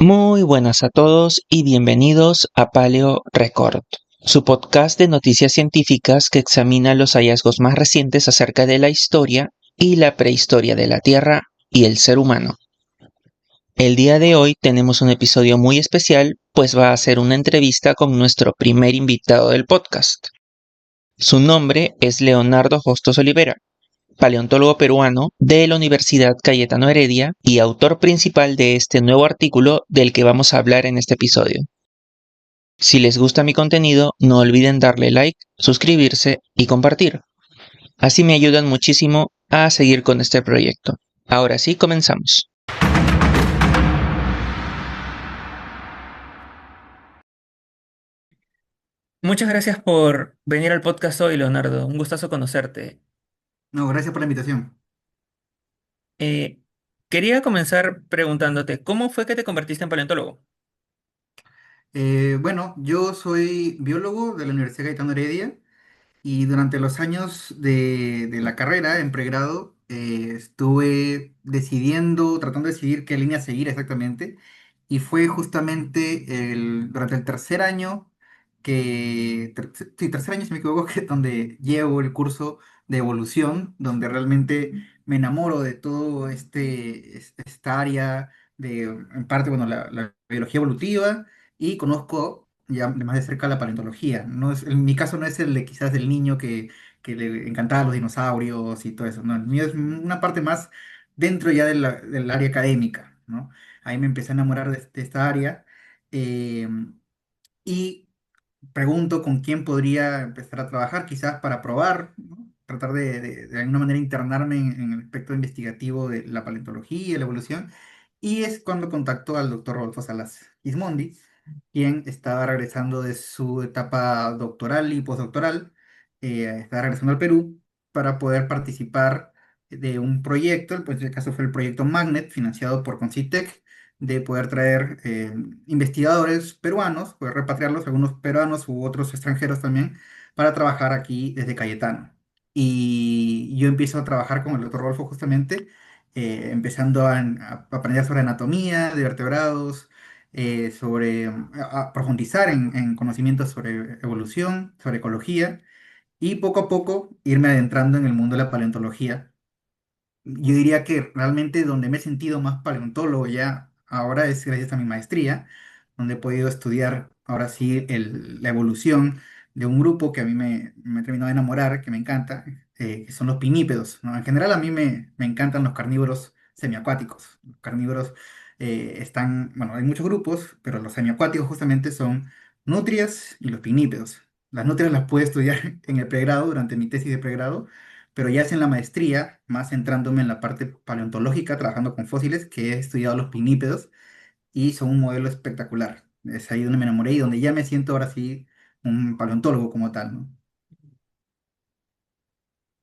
Muy buenas a todos y bienvenidos a Paleo Record, su podcast de noticias científicas que examina los hallazgos más recientes acerca de la historia y la prehistoria de la Tierra y el ser humano. El día de hoy tenemos un episodio muy especial, pues va a ser una entrevista con nuestro primer invitado del podcast. Su nombre es Leonardo Hostos Olivera, paleontólogo peruano de la Universidad Cayetano Heredia y autor principal de este nuevo artículo del que vamos a hablar en este episodio. Si les gusta mi contenido, no olviden darle like, suscribirse y compartir. Así me ayudan muchísimo a seguir con este proyecto. Ahora sí, comenzamos. Muchas gracias por venir al podcast hoy, Leonardo. Un gustazo conocerte. No, gracias por la invitación. Eh, Quería comenzar preguntándote, ¿cómo fue que te convertiste en paleontólogo? Bueno, yo soy biólogo de la Universidad Cayetano Heredia y durante los años de la carrera en pregrado estuve decidiendo, tratando de decidir qué línea seguir exactamente. Y fue justamente durante el tercer año sí, tercer año si me equivoco, que es donde llevo el curso de evolución, donde realmente me enamoro de todo esta área en parte, bueno, la biología evolutiva y conozco ya más de cerca la paleontología. No es, en mi caso no es el de quizás del niño que le encantaban los dinosaurios y todo eso. No, el mío es una parte más dentro ya del área académica, ¿no? Ahí me empecé a enamorar de esta área eh, y pregunto con quién podría empezar a trabajar, quizás para probar, ¿no? Tratar de alguna manera internarme en el aspecto investigativo de la paleontología y la evolución. Y es cuando contacto al doctor Rodolfo Salas Gismondi, quien estaba regresando de su etapa doctoral y postdoctoral, estaba regresando al Perú para poder participar de un proyecto, pues en este caso fue el proyecto Magnet, financiado por Concitec, de poder traer investigadores peruanos, poder repatriarlos, algunos peruanos u otros extranjeros también, para trabajar aquí desde Cayetano. Y yo empiezo a trabajar con el doctor Rodolfo justamente, empezando a aprender sobre anatomía de vertebrados, a profundizar en conocimientos sobre evolución, sobre ecología, y poco a poco irme adentrando en el mundo de la paleontología. Yo diría que realmente donde me he sentido más paleontólogo ya ahora es gracias a mi maestría, donde he podido estudiar ahora sí la evolución de un grupo que a mí me ha terminado de enamorar, que me encanta, que son los pinípedos, ¿no? En general a mí me encantan los carnívoros semiacuáticos. Los carnívoros bueno, hay muchos grupos, pero los semiacuáticos justamente son nutrias y los pinípedos. Las nutrias las pude estudiar en el pregrado, durante mi tesis de pregrado, pero ya es en la maestría, más centrándome en la parte paleontológica, trabajando con fósiles, que he estudiado los pinípedos y son un modelo espectacular. Es ahí donde me enamoré y donde ya me siento ahora sí un paleontólogo como tal, ¿no?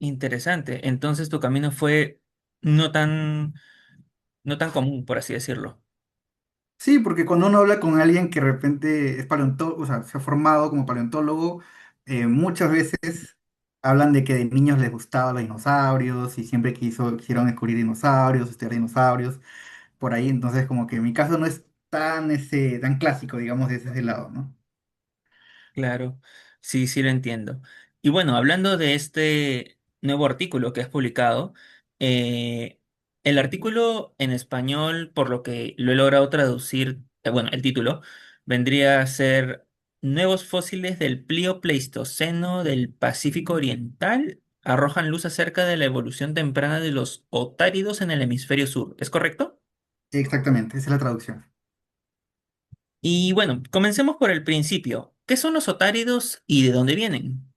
Interesante. Entonces tu camino fue no tan, no tan común, por así decirlo. Sí, porque cuando uno habla con alguien que de repente es paleontólogo, o sea, se ha formado como paleontólogo, muchas veces hablan de que de niños les gustaban los dinosaurios y siempre quisieron descubrir dinosaurios, estudiar dinosaurios, por ahí. Entonces, como que mi caso no es tan clásico, digamos, desde ese lado, ¿no? Claro, sí, sí lo entiendo. Y bueno, hablando de este nuevo artículo que has publicado, eh, el artículo en español, por lo que lo he logrado traducir, bueno, el título vendría a ser Nuevos fósiles del Plioceno del Pacífico Oriental arrojan luz acerca de la evolución temprana de los otáridos en el hemisferio sur. ¿Es correcto? Exactamente, esa es la traducción. Y bueno, comencemos por el principio. ¿Qué son los otáridos y de dónde vienen?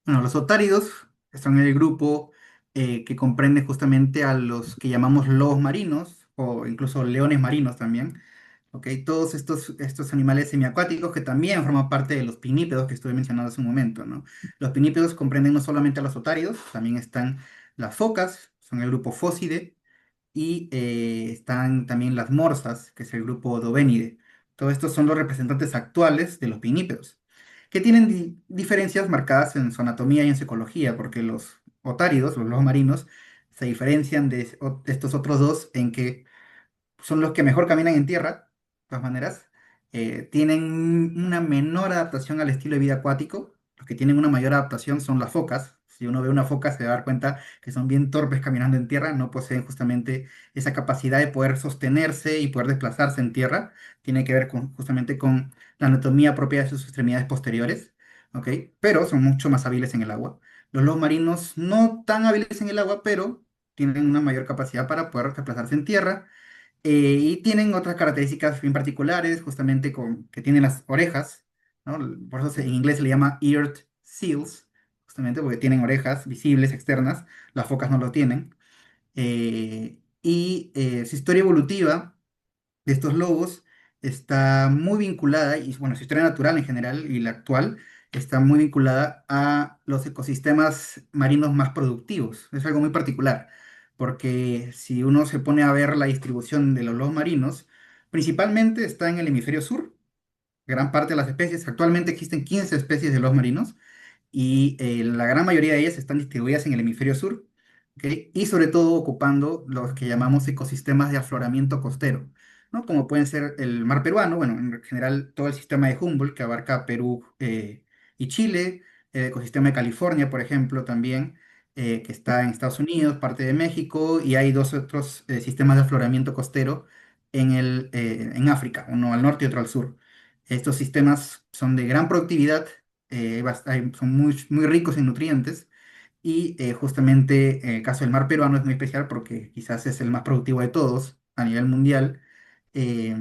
Bueno, los otáridos son el grupo que comprende justamente a los que llamamos lobos marinos o incluso leones marinos también. ¿Ok? Todos estos animales semiacuáticos que también forman parte de los pinípedos que estuve mencionando hace un momento, ¿no? Los pinípedos comprenden no solamente a los otáridos, también están las focas, son el grupo Fócide, y están también las morsas, que es el grupo Odobenidae. Todos estos son los representantes actuales de los pinípedos, que tienen diferencias marcadas en su anatomía y en su ecología, porque los otáridos, los lobos marinos, se diferencian de estos otros dos en que son los que mejor caminan en tierra, todas maneras, tienen una menor adaptación al estilo de vida acuático. Los que tienen una mayor adaptación son las focas. Si uno ve una foca, se va a dar cuenta que son bien torpes caminando en tierra, no poseen justamente esa capacidad de poder sostenerse y poder desplazarse en tierra. Tiene que ver justamente con la anatomía propia de sus extremidades posteriores, ¿ok? Pero son mucho más hábiles en el agua. Los lobos marinos no tan hábiles en el agua, pero tienen una mayor capacidad para poder desplazarse en tierra, y tienen otras características bien particulares, justamente con que tienen las orejas, ¿no? Por eso en inglés se le llama eared seals, justamente porque tienen orejas visibles externas, las focas no lo tienen. Su historia evolutiva de estos lobos está muy vinculada, y bueno, su historia natural en general y la actual está muy vinculada a los ecosistemas marinos más productivos. Es algo muy particular, porque si uno se pone a ver la distribución de los lobos marinos, principalmente está en el hemisferio sur. Gran parte de las especies, actualmente existen 15 especies de lobos marinos, y la gran mayoría de ellas están distribuidas en el hemisferio sur, ¿ok? Y sobre todo ocupando los que llamamos ecosistemas de afloramiento costero, ¿no? Como pueden ser el mar peruano, bueno, en general todo el sistema de Humboldt que abarca Perú, y Chile, el ecosistema de California, por ejemplo, también, que está en Estados Unidos, parte de México, y hay dos otros sistemas de afloramiento costero en África, uno al norte y otro al sur. Estos sistemas son de gran productividad, son muy ricos en nutrientes, y justamente el caso del mar peruano es muy especial porque quizás es el más productivo de todos a nivel mundial, eh,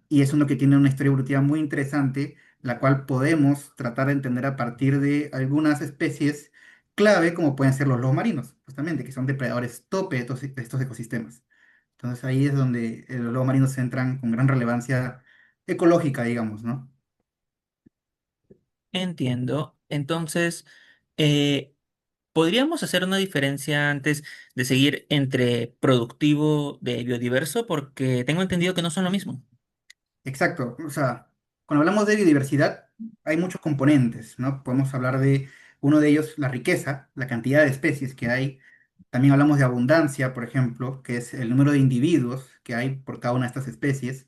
y es uno que tiene una historia evolutiva muy interesante, la cual podemos tratar de entender a partir de algunas especies clave como pueden ser los lobos marinos, justamente, que son depredadores tope de estos ecosistemas. Entonces ahí es donde los lobos marinos entran con gran relevancia ecológica, digamos, ¿no? Entiendo. Entonces, eh, ¿podríamos hacer una diferencia antes de seguir entre productivo de biodiverso? Porque tengo entendido que no son lo mismo. Exacto, o sea, cuando hablamos de biodiversidad hay muchos componentes, ¿no? Podemos hablar de uno de ellos, la riqueza, la cantidad de especies que hay. También hablamos de abundancia, por ejemplo, que es el número de individuos que hay por cada una de estas especies.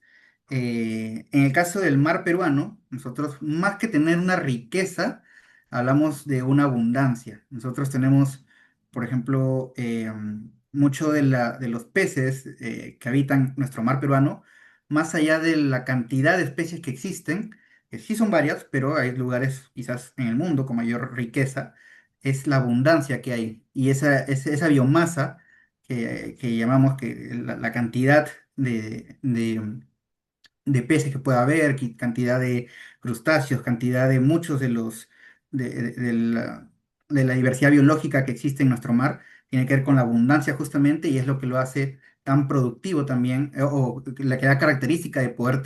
En el caso del mar peruano, nosotros más que tener una riqueza, hablamos de una abundancia. Nosotros tenemos, por ejemplo, mucho de los peces que habitan nuestro mar peruano, más allá de la cantidad de especies que existen, que sí son varias, pero hay lugares quizás en el mundo con mayor riqueza, es la abundancia que hay. Y esa biomasa que llamamos que la cantidad de peces que pueda haber, cantidad de crustáceos, cantidad de muchos de los de la diversidad biológica que existe en nuestro mar, tiene que ver con la abundancia justamente, y es lo que lo hace tan productivo también, o la que da característica de poder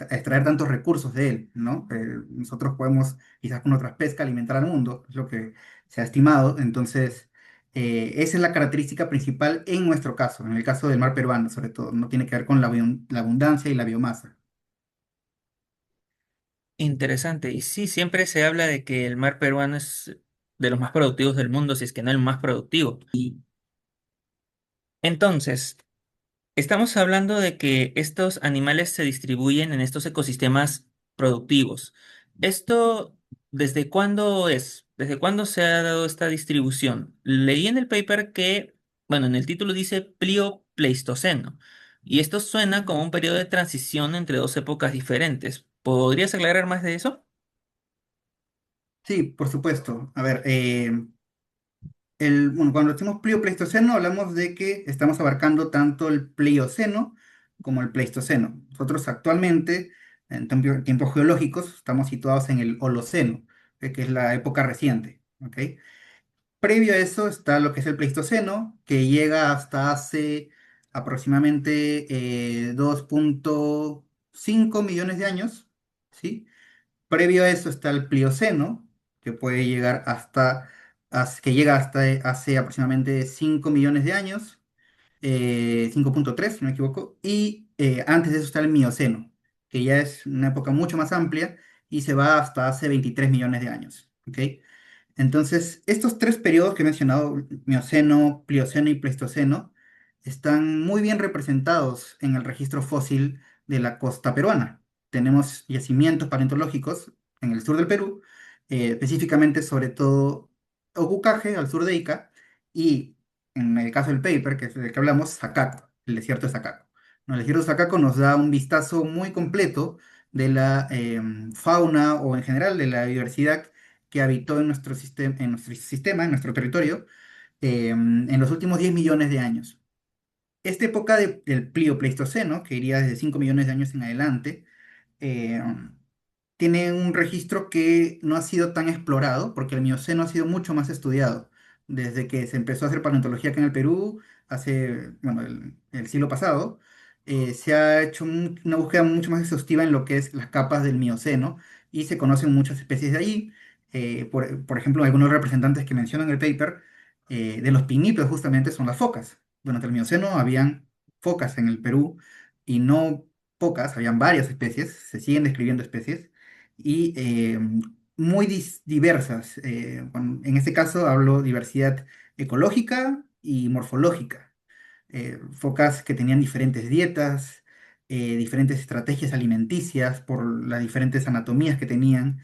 extraer tantos recursos de él, ¿no? Nosotros podemos, quizás con otras pescas, alimentar al mundo, es lo que se ha estimado. Entonces, esa es la característica principal en nuestro caso, en el caso del mar peruano, sobre todo, no tiene que ver con la abundancia y la biomasa. Interesante. Y sí, siempre se habla de que el mar peruano es de los más productivos del mundo, si es que no el más productivo. Y entonces, estamos hablando de que estos animales se distribuyen en estos ecosistemas productivos. ¿Esto desde cuándo es? ¿Desde cuándo se ha dado esta distribución? Leí en el paper que, bueno, en el título dice Plioceno, y esto suena como un periodo de transición entre dos épocas diferentes. ¿Podrías aclarar más de eso? Sí, por supuesto. A ver, bueno, cuando decimos Plioceno hablamos de que estamos abarcando tanto el Plioceno como el Pleistoceno. Nosotros actualmente, en tiempos geológicos, estamos situados en el Holoceno, que es la época reciente, ¿ok? Previo a eso está lo que es el Pleistoceno, que llega hasta hace aproximadamente 2,5 millones de años, ¿sí? Previo a eso está el Plioceno, que puede llegar que llega hasta hace aproximadamente 5 millones de años, 5,3 si no me equivoco, y antes de eso está el Mioceno, que ya es una época mucho más amplia y se va hasta hace 23 millones de años, ¿ok? Entonces, estos tres periodos que he mencionado, Mioceno, Plioceno y Pleistoceno, están muy bien representados en el registro fósil de la costa peruana. Tenemos yacimientos paleontológicos en el sur del Perú, específicamente sobre todo Ocucaje, al sur de Ica, y en el caso del paper, que es del que hablamos, Sacaco, el desierto de Sacaco. ¿No? El desierto de Sacaco nos da un vistazo muy completo de la fauna o en general de la diversidad que habitó en nuestro territorio, en los últimos 10 millones de años. Esta época del Plioceno, que iría desde 5 millones de años en adelante, eh, tiene un registro que no ha sido tan explorado, porque el Mioceno ha sido mucho más estudiado. Desde que se empezó a hacer paleontología acá en el Perú, hace, bueno, el siglo pasado, se ha hecho una búsqueda mucho más exhaustiva en lo que es las capas del Mioceno, y se conocen muchas especies de allí. Por ejemplo, algunos representantes que mencionan en el paper, de los pinípedos justamente son las focas. Durante el Mioceno habían focas en el Perú, y no pocas, habían varias especies, se siguen describiendo especies y muy diversas. En este caso hablo diversidad ecológica y morfológica. Focas que tenían diferentes dietas, diferentes estrategias alimenticias por las diferentes anatomías que tenían.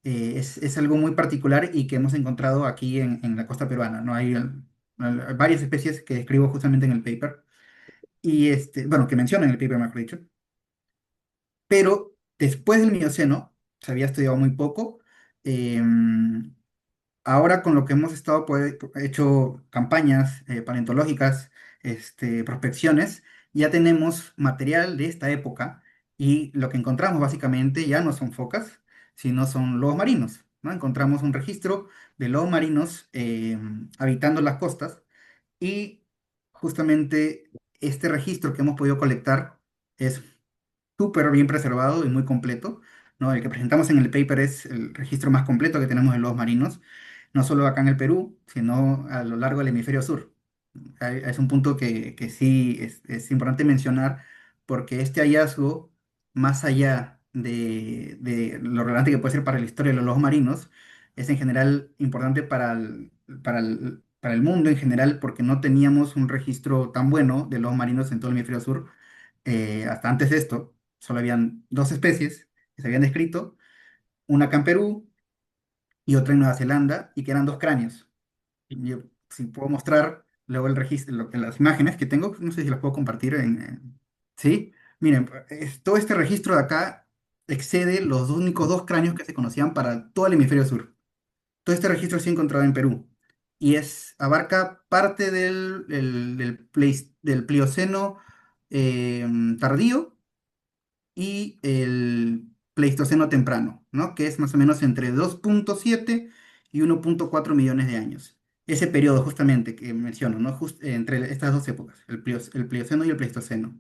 Es algo muy particular y que hemos encontrado aquí en la costa peruana, ¿no? Hay varias especies que describo justamente en el paper y bueno, que menciono en el paper, mejor dicho, pero después del Mioceno se había estudiado muy poco. em, Ahora con lo que hemos estado hecho campañas paleontológicas, prospecciones, ya tenemos material de esta época y lo que encontramos básicamente ya no son focas, sino son lobos marinos, ¿no? Encontramos un registro de lobos marinos habitando las costas y justamente este registro que hemos podido colectar es súper bien preservado y muy completo, ¿no? El que presentamos en el paper es el registro más completo que tenemos de lobos marinos, no solo acá en el Perú, sino a lo largo del hemisferio sur. Es un punto que sí es importante mencionar, porque este hallazgo, más allá de lo relevante que puede ser para la historia de los lobos marinos, es en general importante para el mundo en general, porque no teníamos un registro tan bueno de lobos marinos en todo el hemisferio sur. Hasta antes de esto, solo habían dos especies que se habían descrito, una acá en Perú y otra en Nueva Zelanda, y que eran dos cráneos. Yo, si puedo mostrar luego el registro, las imágenes que tengo, no sé si las puedo compartir ¿sí? Miren, todo este registro de acá excede los únicos dos cráneos que se conocían para todo el hemisferio sur. Todo este registro se ha encontrado en Perú y abarca parte del Plioceno eh, tardío y el Pleistoceno temprano, ¿no? Que es más o menos entre 2,7 y 1,4 millones de años. Ese periodo justamente que menciono, ¿no? Entre estas dos épocas, el Plioceno y el Pleistoceno.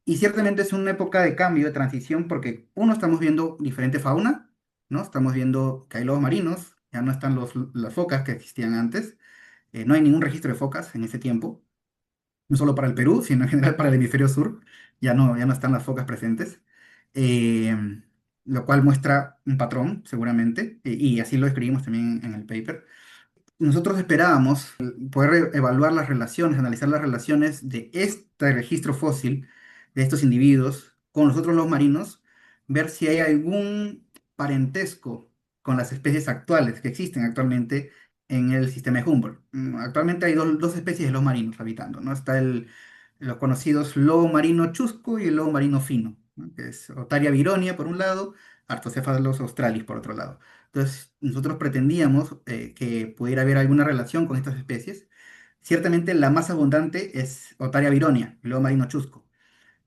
Y ciertamente es una época de cambio, de transición, porque uno, estamos viendo diferente fauna, ¿no? Estamos viendo que hay lobos marinos, ya no están las focas que existían antes, no hay ningún registro de focas en ese tiempo, no solo para el Perú, sino en general para el hemisferio sur, ya no están las focas presentes, eh, lo cual muestra un patrón, seguramente, y así lo escribimos también en el paper. Nosotros esperábamos poder evaluar las relaciones, analizar las relaciones de este registro fósil de estos individuos con los otros lobos marinos, ver si hay algún parentesco con las especies actuales que existen actualmente en el sistema de Humboldt. Actualmente hay dos especies de lobos marinos habitando, ¿no? Está los conocidos lobo marino chusco y el lobo marino fino, ¿no? Que es Otaria vironia por un lado, Artocephalus australis por otro lado. Entonces, nosotros pretendíamos que pudiera haber alguna relación con estas especies. Ciertamente la más abundante es Otaria vironia, el lobo marino chusco,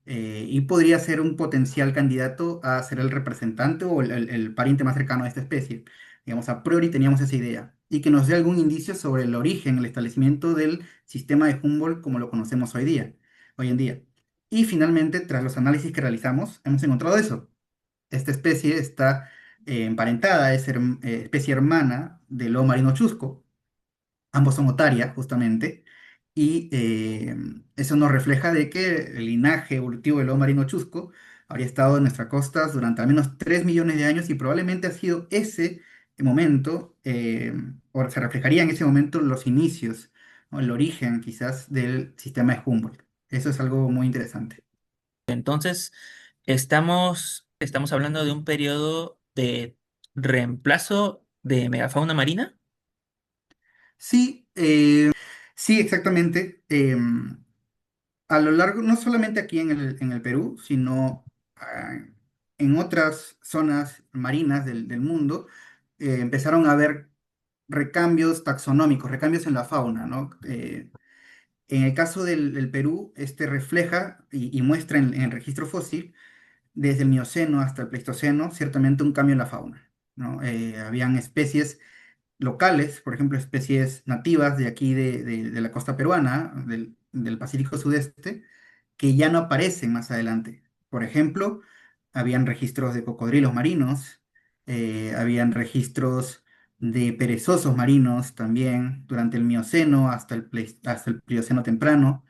y podría ser un potencial candidato a ser el representante o el pariente más cercano a esta especie. Digamos, a priori teníamos esa idea, y que nos dé algún indicio sobre el origen, el establecimiento del sistema de Humboldt como lo conocemos hoy en día. Y finalmente, tras los análisis que realizamos, hemos encontrado eso. Esta especie está emparentada, es especie hermana del lobo marino chusco. Ambos son otaria, justamente. Y eso nos refleja de que el linaje evolutivo del lobo marino chusco habría estado en nuestras costas durante al menos 3 millones de años y probablemente ha sido ese momento, o se reflejaría en ese momento los inicios, ¿no? El origen quizás del sistema de Humboldt. Eso es algo muy interesante. Entonces, Estamos hablando de un periodo de reemplazo de megafauna marina. Sí, sí, exactamente. A lo largo, no solamente aquí en el Perú, sino en otras zonas marinas del mundo, empezaron a haber recambios taxonómicos, recambios en la fauna, ¿no? En el caso del Perú, este refleja y muestra en el registro fósil, desde el Mioceno hasta el Pleistoceno, ciertamente un cambio en la fauna, ¿no? Habían especies locales, por ejemplo, especies nativas de aquí de la costa peruana, del Pacífico Sudeste, que ya no aparecen más adelante. Por ejemplo, habían registros de cocodrilos marinos, habían registros de perezosos marinos también durante el Mioceno hasta el Plioceno temprano,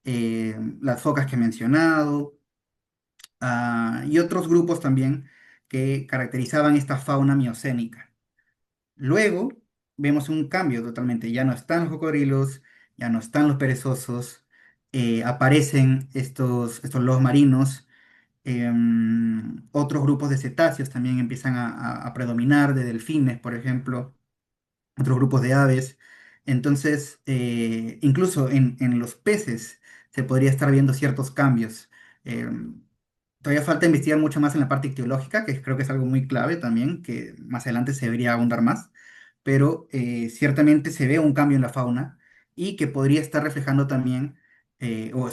las focas que he mencionado, y otros grupos también que caracterizaban esta fauna miocénica. Luego vemos un cambio totalmente, ya no están los cocodrilos, ya no están los perezosos, aparecen estos lobos marinos, otros grupos de cetáceos también empiezan a predominar, de delfines, por ejemplo, otros grupos de aves. Entonces, incluso en los peces se podría estar viendo ciertos cambios. Em, Todavía falta investigar mucho más en la parte ictiológica, que creo que es algo muy clave también, que más adelante se debería ahondar más, pero ciertamente se ve un cambio en la fauna y que podría estar reflejando también o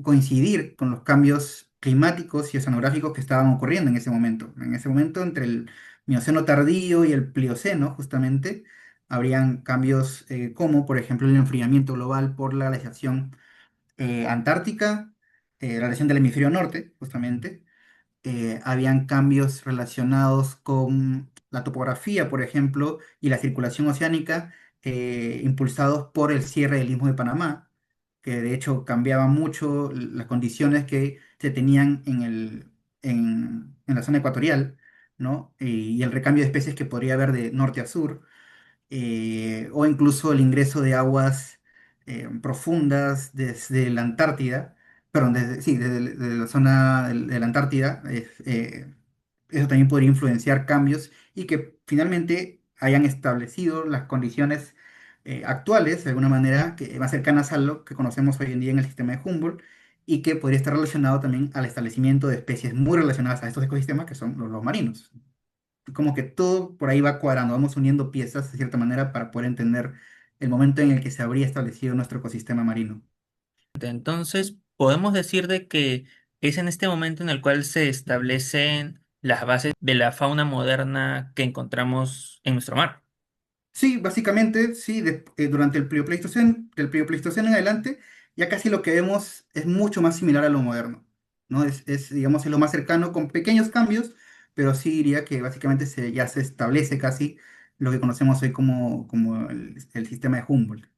coincidir con los cambios climáticos y oceanográficos que estaban ocurriendo en ese momento. En ese momento, entre el Mioceno tardío y el Plioceno, justamente, habrían cambios como, por ejemplo, el enfriamiento global por la glaciación antártica, la glaciación del hemisferio norte, justamente. Habían cambios relacionados con la topografía, por ejemplo, y la circulación oceánica, impulsados por el cierre del Istmo de Panamá, que de hecho cambiaba mucho las condiciones que se tenían en la zona ecuatorial, ¿no? Y el recambio de especies que podría haber de norte a sur, o incluso el ingreso de aguas profundas desde la Antártida, perdón, sí, desde la zona de la Antártida. Eso también podría influenciar cambios y que finalmente hayan establecido las condiciones actuales, de alguna manera, más cercanas a lo que conocemos hoy en día en el sistema de Humboldt, y que podría estar relacionado también al establecimiento de especies muy relacionadas a estos ecosistemas que son los marinos. Como que todo por ahí va cuadrando, vamos uniendo piezas de cierta manera para poder entender el momento en el que se habría establecido nuestro ecosistema marino. Entonces, podemos decir de que es en este momento en el cual se establecen las bases de la fauna moderna que encontramos en nuestro mar. Sí, básicamente, sí, durante el Plioceno, del Plioceno en adelante, ya casi lo que vemos es mucho más similar a lo moderno, ¿no? Digamos, es lo más cercano con pequeños cambios, pero sí diría que básicamente ya se establece casi lo que conocemos hoy como el sistema de Humboldt.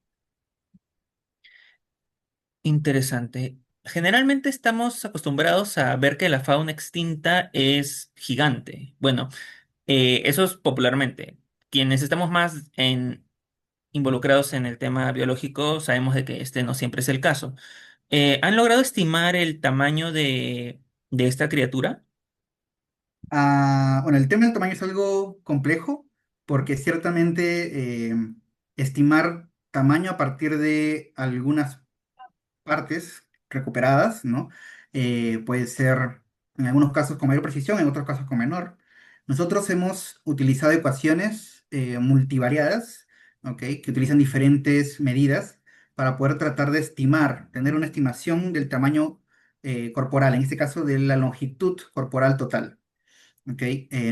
Interesante. Generalmente estamos acostumbrados a ver que la fauna extinta es gigante. Bueno, eso es popularmente. Quienes estamos más involucrados en el tema biológico sabemos de que este no siempre es el caso. ¿Han logrado estimar el tamaño de esta criatura? Bueno, el tema del tamaño es algo complejo porque ciertamente estimar tamaño a partir de algunas partes recuperadas, ¿no? Puede ser en algunos casos con mayor precisión, en otros casos con menor. Nosotros hemos utilizado ecuaciones multivariadas, ¿ok? Que utilizan diferentes medidas para poder tratar de estimar, tener una estimación del tamaño corporal, en este caso de la longitud corporal total. ¿Ok?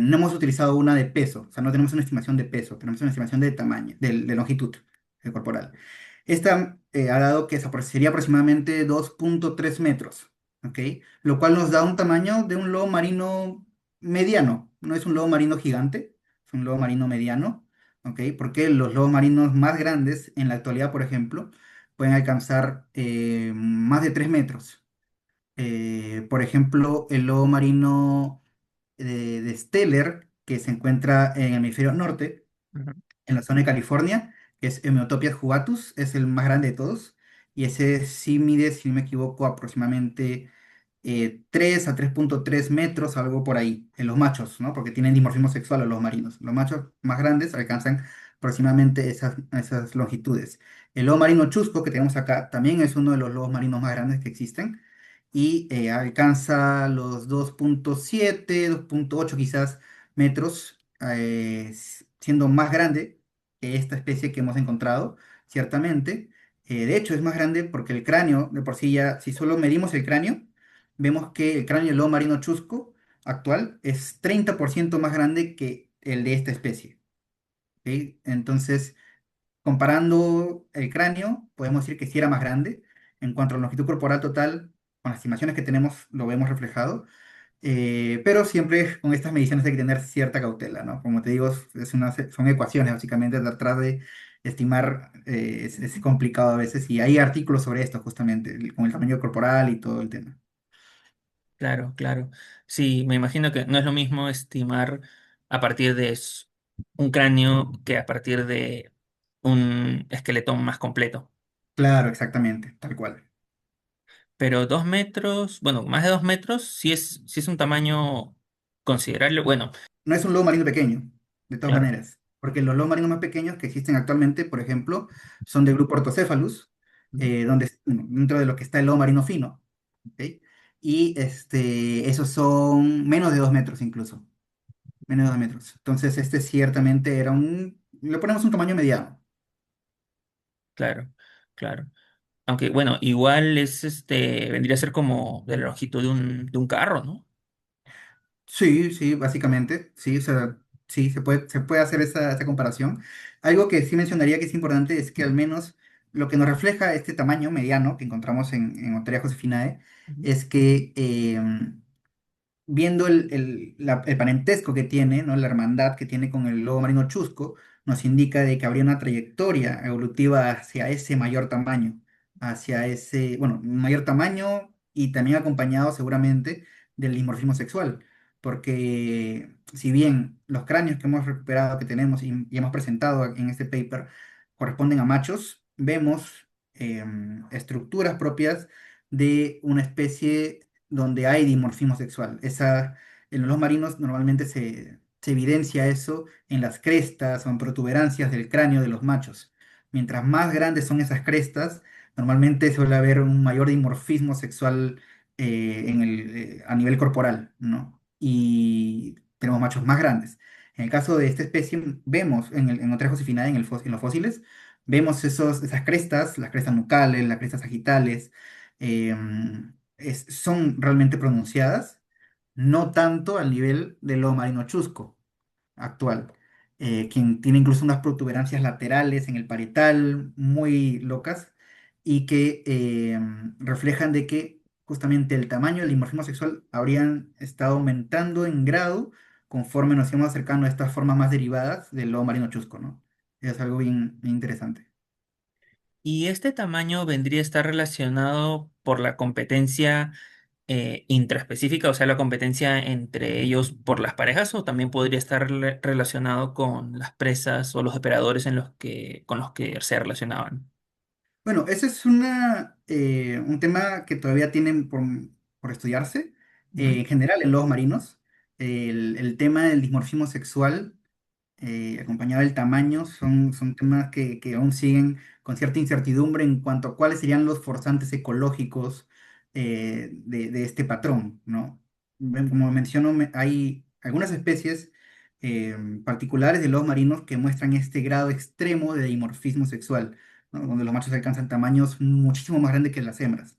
No hemos utilizado una de peso, o sea, no tenemos una estimación de peso, tenemos una estimación de tamaño, de longitud corporal. Esta ha dado que sería aproximadamente 2,3 metros, ¿ok? Lo cual nos da un tamaño de un lobo marino mediano, no es un lobo marino gigante, es un lobo marino mediano, ¿ok? Porque los lobos marinos más grandes en la actualidad, por ejemplo, pueden alcanzar más de 3 metros. Por ejemplo, el lobo marino de Steller, que se encuentra en el hemisferio norte, Ujú. en la zona de California, que es Hemiotopias jubatus, es el más grande de todos, y ese sí mide, si no me equivoco, aproximadamente 3 a 3,3 metros, algo por ahí, en los machos, ¿no? Porque tienen dimorfismo sexual los marinos. Los machos más grandes alcanzan aproximadamente esas longitudes. El lobo marino chusco que tenemos acá también es uno de los lobos marinos más grandes que existen y alcanza los 2,7, 2,8 quizás metros, siendo más grande que esta especie que hemos encontrado, ciertamente. De hecho, es más grande porque el cráneo, de por sí ya, si solo medimos el cráneo, vemos que el cráneo del lobo marino chusco actual es 30% más grande que el de esta especie. ¿Ok? Entonces, comparando el cráneo, podemos decir que sí era más grande. En cuanto a la longitud corporal total, con las estimaciones que tenemos, lo vemos reflejado. Pero siempre con estas mediciones hay que tener cierta cautela, ¿no? Como te digo, son ecuaciones básicamente detrás de estimar, es complicado a veces y hay artículos sobre esto justamente, con el tamaño corporal y todo el tema. Claro, claro. Sí, me imagino que no es lo mismo estimar a partir de un cráneo que a partir de un esqueleto más completo. Claro, exactamente, tal cual. Pero 2 metros, bueno, más de 2 metros, sí es un tamaño considerable. Bueno, No es un lobo marino pequeño, de todas claro. maneras, porque los lobos marinos más pequeños que existen actualmente, por ejemplo, son del grupo Orthocephalus, bueno, dentro de lo que está el lobo marino fino, ¿ok? Y esos son menos de 2 metros incluso, menos de 2 metros. Entonces, este ciertamente le ponemos un tamaño mediano. Claro, claro. Aunque, bueno, igual vendría a ser como de la longitud de un carro, ¿no? Sí, sí, básicamente, sí, o sea, sí, se puede hacer esa comparación. Algo que sí mencionaría que es importante es que al menos lo que nos refleja este tamaño mediano que encontramos en Oteria josefinae Ujú. es que viendo el parentesco que tiene, ¿no? La hermandad que tiene con el lobo marino chusco, nos indica de que habría una trayectoria evolutiva hacia ese mayor tamaño, hacia ese, bueno, mayor tamaño y también acompañado seguramente del dimorfismo sexual, porque si bien los cráneos que hemos recuperado, que tenemos y hemos presentado en este paper corresponden a machos, vemos estructuras propias de una especie donde hay dimorfismo sexual. En los marinos normalmente se evidencia eso en las crestas o en protuberancias del cráneo de los machos. Mientras más grandes son esas crestas, normalmente suele haber un mayor dimorfismo sexual a nivel corporal, ¿no? Y tenemos machos más grandes. En el caso de esta especie, vemos en Otrechos y en en los fósiles, vemos esas crestas, las crestas nucales, las crestas sagitales, son realmente pronunciadas, no tanto al nivel del lobo marino chusco actual, quien tiene incluso unas protuberancias laterales en el parietal muy locas y que reflejan de que justamente el tamaño del dimorfismo sexual habrían estado aumentando en grado conforme nos íbamos acercando a estas formas más derivadas del lobo marino chusco, ¿no? Es algo bien, bien interesante. Y este tamaño vendría a estar relacionado por la competencia intraespecífica, o sea, la competencia entre ellos por las parejas, o también podría estar relacionado con las presas o los operadores con los que se relacionaban. Bueno, ese es un tema que todavía tienen por estudiarse. Ujú. En general, en lobos marinos, el tema del dimorfismo sexual acompañado del tamaño son temas que aún siguen con cierta incertidumbre en cuanto a cuáles serían los forzantes ecológicos de este patrón, ¿no? Como menciono, hay algunas especies particulares de lobos marinos que muestran este grado extremo de dimorfismo sexual, ¿no? Donde los machos alcanzan tamaños muchísimo más grandes que las hembras.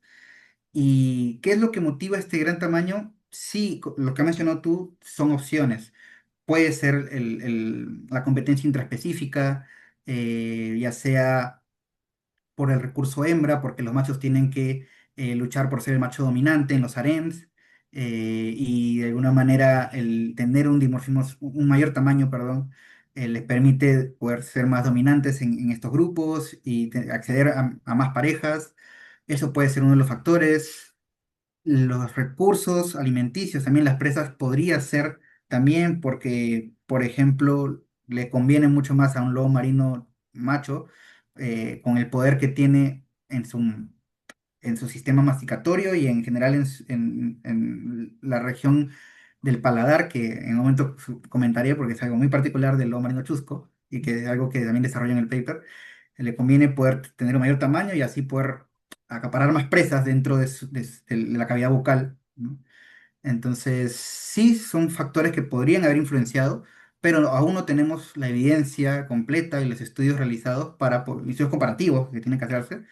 ¿Y qué es lo que motiva este gran tamaño? Sí, lo que has mencionado tú son opciones. Puede ser la competencia intraespecífica, ya sea por el recurso hembra, porque los machos tienen que luchar por ser el macho dominante en los harems, y de alguna manera el tener un mayor tamaño, perdón, les permite poder ser más dominantes en estos grupos y acceder a más parejas. Eso puede ser uno de los factores. Los recursos alimenticios, también las presas podría ser también porque, por ejemplo, le conviene mucho más a un lobo marino macho con el poder que tiene en su sistema masticatorio y en general en la región del paladar, que en un momento comentaré porque es algo muy particular del lobo marino chusco y que es algo que también desarrolla en el paper. Le conviene poder tener un mayor tamaño y así poder acaparar más presas dentro de la cavidad bucal, ¿no? Entonces, sí, son factores que podrían haber influenciado, pero aún no tenemos la evidencia completa y los estudios realizados estudios comparativos que tienen que hacerse,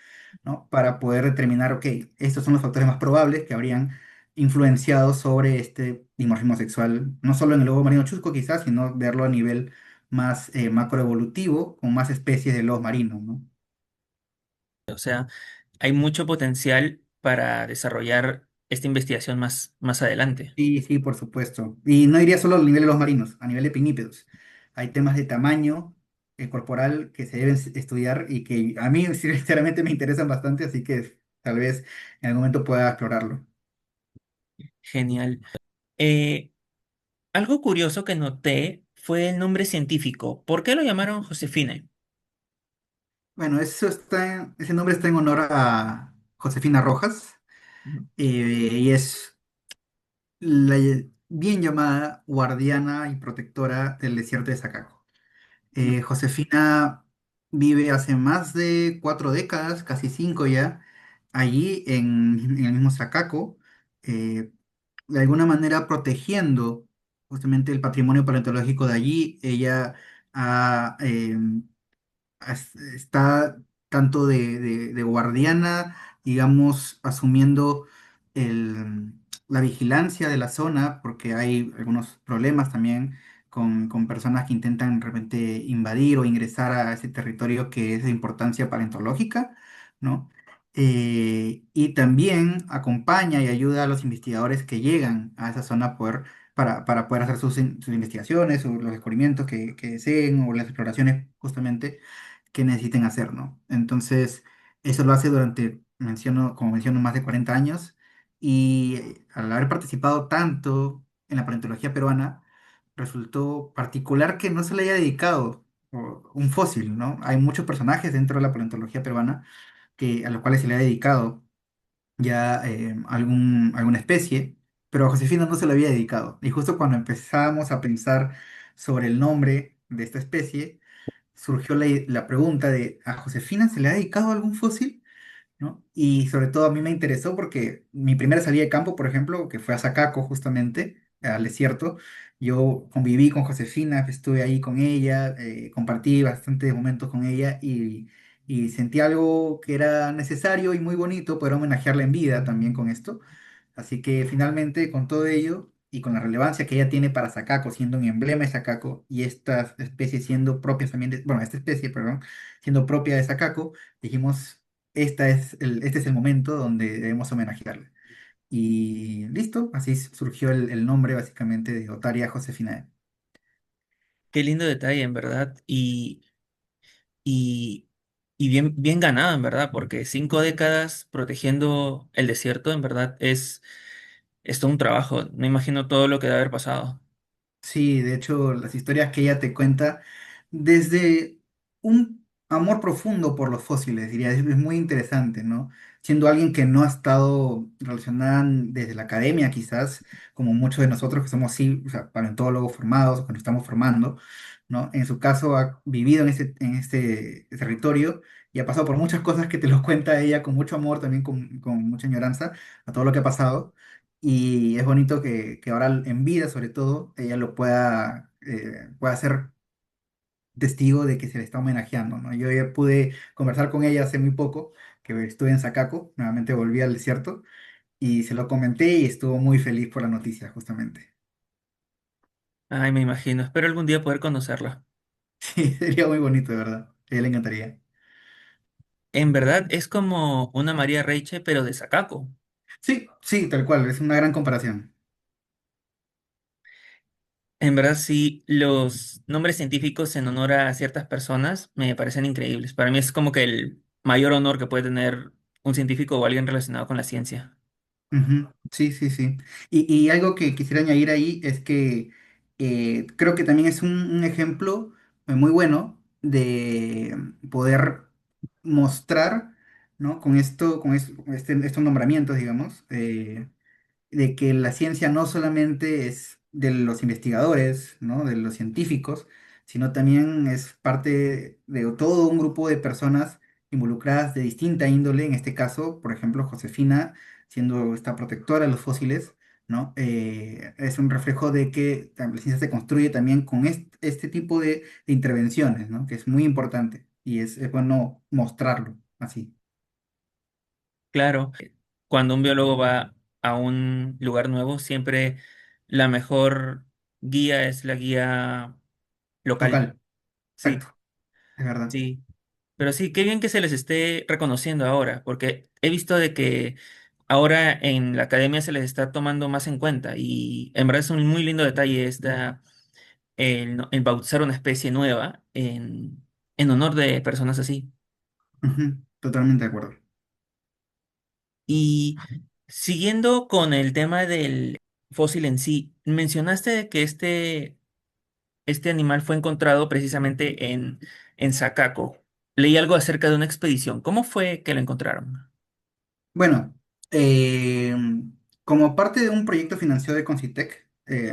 ¿no? Para poder determinar, ok, estos son los factores más probables que habrían influenciado sobre este dimorfismo sexual, no solo en el lobo marino chusco quizás, sino verlo a nivel más macroevolutivo, con más especies de lobos marinos, ¿no? O sea, hay mucho potencial para desarrollar esta investigación más adelante. Sí, sí, por supuesto. Y no iría solo a nivel de los marinos, a nivel de pinípedos. Hay temas de tamaño corporal que se deben estudiar y que a mí sinceramente me interesan bastante, así que tal vez en algún momento pueda explorarlo. Genial. Eh, Algo curioso que noté fue el nombre científico. ¿Por qué lo llamaron Josefine? Bueno, ese nombre está en honor a Josefina Rojas Ujú. y es la bien llamada guardiana y protectora del desierto de Sacaco. Josefina vive hace más de 4 décadas, casi 5 ya, allí en el mismo Sacaco, eh, de alguna manera protegiendo justamente el patrimonio paleontológico de allí. Ella ha, está tanto de guardiana, digamos, asumiendo la vigilancia de la zona, porque hay algunos problemas también con personas que intentan de repente invadir o ingresar a ese territorio que es de importancia paleontológica, ¿no? Y también acompaña y ayuda a los investigadores que llegan a esa zona para poder hacer sus investigaciones o los descubrimientos que deseen o las exploraciones justamente que necesiten hacer, ¿no? Entonces, eso lo hace como menciono, más de 40 años y al haber participado tanto en la paleontología peruana, resultó particular que no se le haya dedicado un fósil, ¿no? Hay muchos personajes dentro de la paleontología peruana a los cuales se le ha dedicado ya alguna especie, pero a Josefina no se le había dedicado. Y justo cuando empezábamos a pensar sobre el nombre de esta especie, surgió la pregunta de, ¿a Josefina se le ha dedicado algún fósil? ¿No? Y sobre todo a mí me interesó porque mi primera salida de campo, por ejemplo, que fue a Sacaco justamente, al desierto, yo conviví con Josefina, estuve ahí con ella, compartí bastantes momentos con ella y sentí algo que era necesario y muy bonito poder homenajearla en vida también con esto. Así que finalmente, con todo ello y con la relevancia que ella tiene para Sakako, siendo un emblema de Sakako, y esta especie siendo propia también bueno, esta especie, perdón, siendo propia de Sakako, dijimos, este es el momento donde debemos homenajearla. Y listo, así surgió el nombre básicamente de Otaria Josefina. Qué lindo detalle, en verdad. Y, y bien ganado, en verdad, porque 5 décadas protegiendo el desierto, en verdad, es todo un trabajo. No imagino todo lo que debe haber pasado. Sí, de hecho, las historias que ella te cuenta, desde un amor profundo por los fósiles, diría, es muy interesante, ¿no? Siendo alguien que no ha estado relacionada desde la academia, quizás, como muchos de nosotros que somos, sí, o sea, paleontólogos formados o que nos estamos formando, ¿no? En su caso, ha vivido en este territorio y ha pasado por muchas cosas que te lo cuenta ella con mucho amor, también con mucha añoranza a todo lo que ha pasado. Y es bonito que ahora en vida, sobre todo, ella pueda ser testigo de que se le está homenajeando, ¿no? Yo ya pude conversar con ella hace muy poco, que estuve en Sacaco, nuevamente volví al desierto, y se lo comenté y estuvo muy feliz por la noticia, justamente. Ay, me imagino. Espero algún día poder conocerla. Sí, sería muy bonito, de verdad. A ella le encantaría. En verdad, es como una María Reiche, pero de Sacaco. Sí, sí, tal cual, es una gran comparación. En verdad, sí, los nombres científicos en honor a ciertas personas me parecen increíbles. Para mí es como que el mayor honor que puede tener un científico o alguien relacionado con la ciencia. Ujú. Sí, sí, sí. Y algo que quisiera añadir ahí es que creo que también es un ejemplo muy bueno de poder mostrar ¿no? Con esto, estos nombramientos, digamos, de que la ciencia no solamente es de los investigadores, ¿no? De los científicos, sino también es parte de todo un grupo de personas involucradas de distinta índole, en este caso, por ejemplo, Josefina, siendo esta protectora de los fósiles, ¿no? Es un reflejo de que la ciencia se construye también con este tipo de intervenciones, ¿no? Que es muy importante y es bueno mostrarlo así. Claro, cuando un biólogo va a un lugar nuevo, siempre la mejor guía es la guía local. Local, Sí, exacto, es verdad. sí. Pero sí, qué bien que se les esté reconociendo ahora, porque he visto de que ahora en la academia se les está tomando más en cuenta y en verdad es un muy lindo detalle el bautizar una especie nueva en honor de personas así. Ujú, totalmente de acuerdo. Y siguiendo con el tema del fósil en sí, mencionaste de que este animal fue encontrado precisamente en Sakako. Leí algo acerca de una expedición. ¿Cómo fue que lo encontraron? Bueno, eh, como parte de un proyecto financiado de Concitec,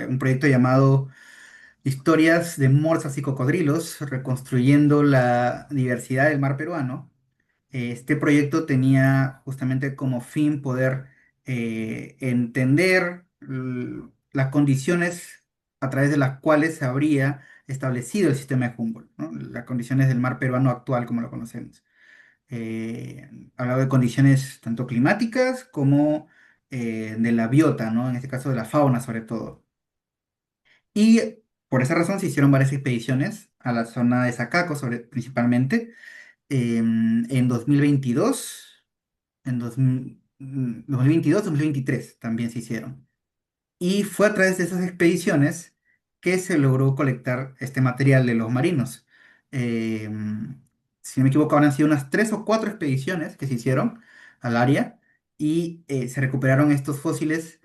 un proyecto llamado Historias de Morsas y Cocodrilos, reconstruyendo la diversidad del mar peruano, este proyecto tenía justamente como fin poder entender las condiciones a través de las cuales se habría establecido el sistema de Humboldt, ¿no? Las condiciones del mar peruano actual como lo conocemos. Hablaba de condiciones tanto climáticas como de la biota, ¿no? En este caso de la fauna sobre todo. Y por esa razón se hicieron varias expediciones a la zona de Sacaco, principalmente, en 2022, en 2023 también se hicieron. Y fue a través de esas expediciones que se logró colectar este material de los marinos. Eh, si no me equivoco, habrán sido unas 3 o 4 expediciones que se hicieron al área y se recuperaron estos fósiles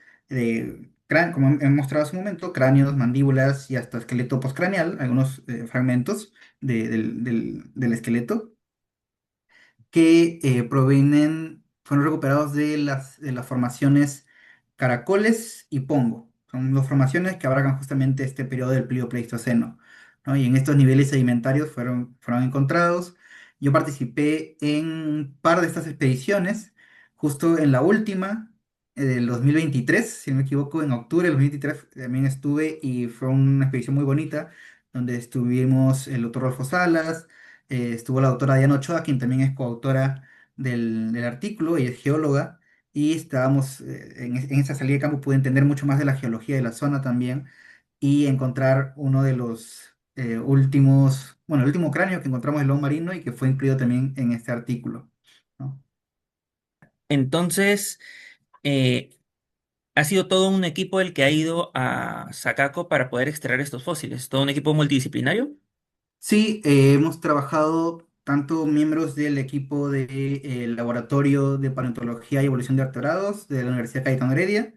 como hemos mostrado hace un momento, cráneos, mandíbulas y hasta esqueleto postcraneal, algunos fragmentos del esqueleto que fueron recuperados de las formaciones Caracoles y Pongo. Son dos formaciones que abarcan justamente este periodo del Plioceno, ¿no? Y en estos niveles sedimentarios fueron encontrados. Yo participé en un par de estas expediciones, justo en la última, del 2023, si no me equivoco, en octubre del 2023 también estuve y fue una expedición muy bonita, donde estuvimos el doctor Rolfo Salas, estuvo la doctora Diana Ochoa, quien también es coautora del artículo y es geóloga, y estábamos en esa salida de campo pude entender mucho más de la geología de la zona también y encontrar uno de los últimos, bueno, el último cráneo que encontramos en lobo marino y que fue incluido también en este artículo, ¿no? Entonces, eh, ha sido todo un equipo el que ha ido a Sakako para poder extraer estos fósiles. Todo un equipo multidisciplinario. Sí, hemos trabajado tanto miembros del equipo del Laboratorio de Paleontología y Evolución de Vertebrados de la Universidad Cayetano Heredia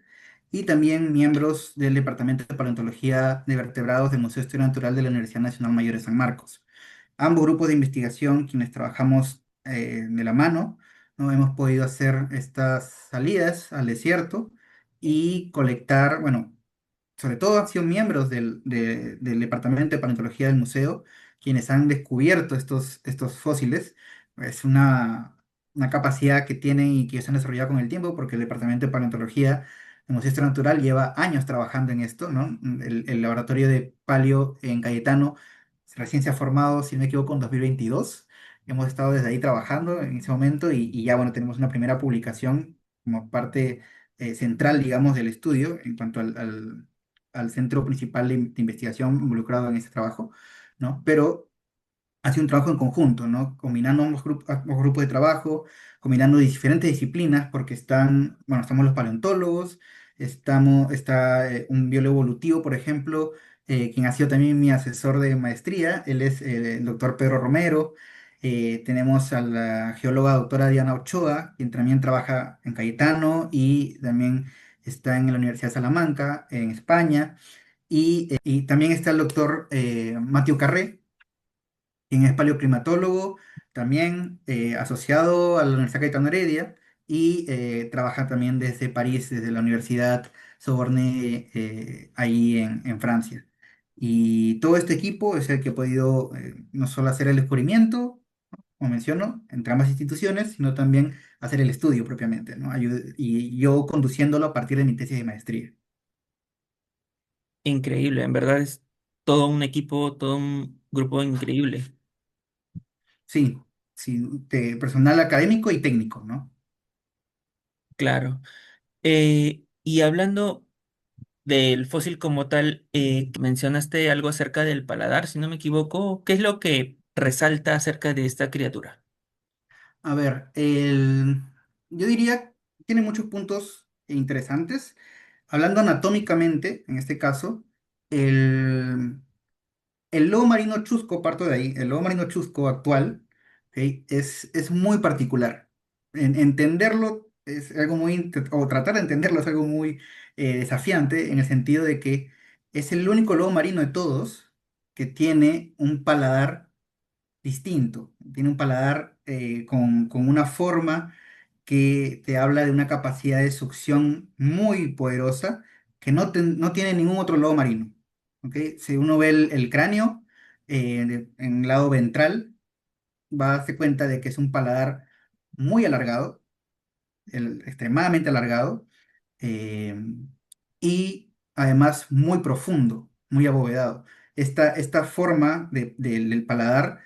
y también miembros del Departamento de Paleontología de Vertebrados del Museo de Historia Natural de la Universidad Nacional Mayor de San Marcos. Ambos grupos de investigación, quienes trabajamos de la mano, ¿no? Hemos podido hacer estas salidas al desierto y colectar, bueno, sobre todo han sido miembros del Departamento de Paleontología del museo, quienes han descubierto estos fósiles. Es una capacidad que tienen y que se han desarrollado con el tiempo, porque el Departamento de Paleontología del Museo de Historia Natural lleva años trabajando en esto, ¿no? El laboratorio de paleo en Cayetano recién se ha formado, si no me equivoco, en 2022. Hemos estado desde ahí trabajando en ese momento y ya, bueno, tenemos una primera publicación como parte central, digamos, del estudio en cuanto al centro principal de investigación involucrado en este trabajo, ¿no? Pero ha sido un trabajo en conjunto, ¿no? Combinando ambos grupos de trabajo, combinando diferentes disciplinas, porque bueno, estamos los paleontólogos, está un biólogo evolutivo, por ejemplo, quien ha sido también mi asesor de maestría, él es el doctor Pedro Romero. Tenemos a la geóloga doctora Diana Ochoa, quien también trabaja en Cayetano y también está en la Universidad de Salamanca, en España. Y también está el doctor Matthew Carré, quien es paleoclimatólogo, también asociado a la Universidad Cayetano Heredia y trabaja también desde París, desde la Universidad Sorbonne, ahí en Francia. Y todo este equipo es el que ha podido no solo hacer el descubrimiento, como menciono, entre ambas instituciones, sino también hacer el estudio propiamente, ¿no? Y yo conduciéndolo a partir de mi tesis de maestría. Increíble, en verdad es todo un equipo, todo un grupo increíble. Sí, sí, de personal académico y técnico, ¿no? Claro. Y hablando del fósil como tal, mencionaste algo acerca del paladar, si no me equivoco. ¿Qué es lo que resalta acerca de esta criatura? A ver, yo diría que tiene muchos puntos interesantes. Hablando anatómicamente, en este caso, el, el lobo marino chusco, parto de ahí, el lobo marino chusco actual, ¿ok? Es muy particular. Entenderlo es algo muy, o tratar de entenderlo es algo muy desafiante en el sentido de que es el único lobo marino de todos que tiene un paladar distinto, tiene un paladar con una forma que te habla de una capacidad de succión muy poderosa que no tiene ningún otro lobo marino. ¿Ok? Si uno ve el cráneo en el lado ventral, va a darse cuenta de que es un paladar muy alargado, extremadamente alargado, eh, y además muy profundo, muy abovedado. Esta forma del paladar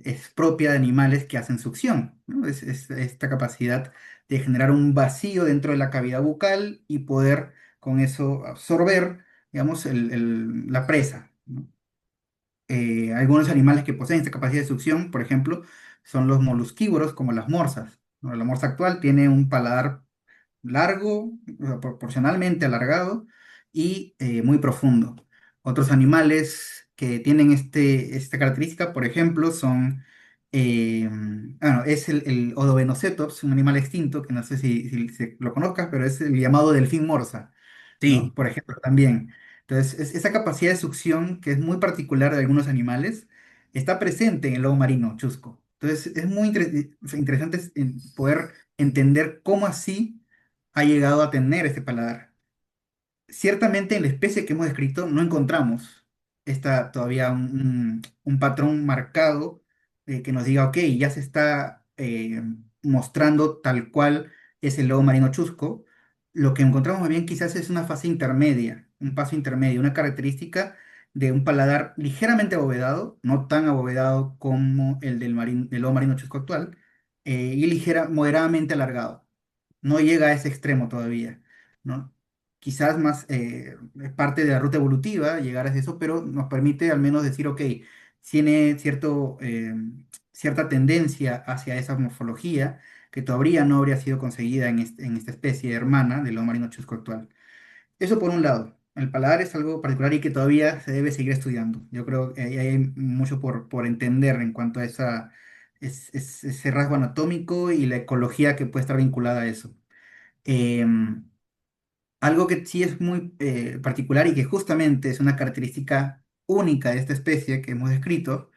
es propia de animales que hacen succión, ¿no? Es esta capacidad de generar un vacío dentro de la cavidad bucal y poder con eso absorber, digamos, la presa, ¿no? Algunos animales que poseen esta capacidad de succión, por ejemplo, son los molusquívoros como las morsas, ¿no? La morsa actual tiene un paladar largo, o sea, proporcionalmente alargado y muy profundo. Otros animales que tienen esta característica, por ejemplo, son, es el Odobenocetops, un animal extinto, que no sé si lo conozcas, pero es el llamado delfín morsa, ¿no? Sí, Por ejemplo, también. Entonces, esa capacidad de succión, que es muy particular de algunos animales, está presente en el lobo marino chusco. Entonces, es muy interesante poder entender cómo así ha llegado a tener este paladar. Ciertamente en la especie que hemos descrito no encontramos todavía un patrón marcado que nos diga, ok, ya se está mostrando tal cual es el lobo marino chusco. Lo que encontramos más bien quizás es una fase intermedia, un paso intermedio, una característica de un paladar ligeramente abovedado, no tan abovedado como el del lobo marino chusco actual, y moderadamente alargado. No llega a ese extremo todavía, ¿no? Quizás más es parte de la ruta evolutiva llegar a eso, pero nos permite al menos decir, ok, tiene cierta tendencia hacia esa morfología que todavía no habría sido conseguida en esta especie hermana del lobo marino chusco actual. Eso por un lado. El paladar es algo particular y que todavía se debe seguir estudiando. Yo creo que ahí hay mucho por entender en cuanto a ese rasgo anatómico y la ecología que puede estar vinculada a eso. Em, Algo que sí es muy particular y que justamente es una característica única de esta especie que hemos descrito,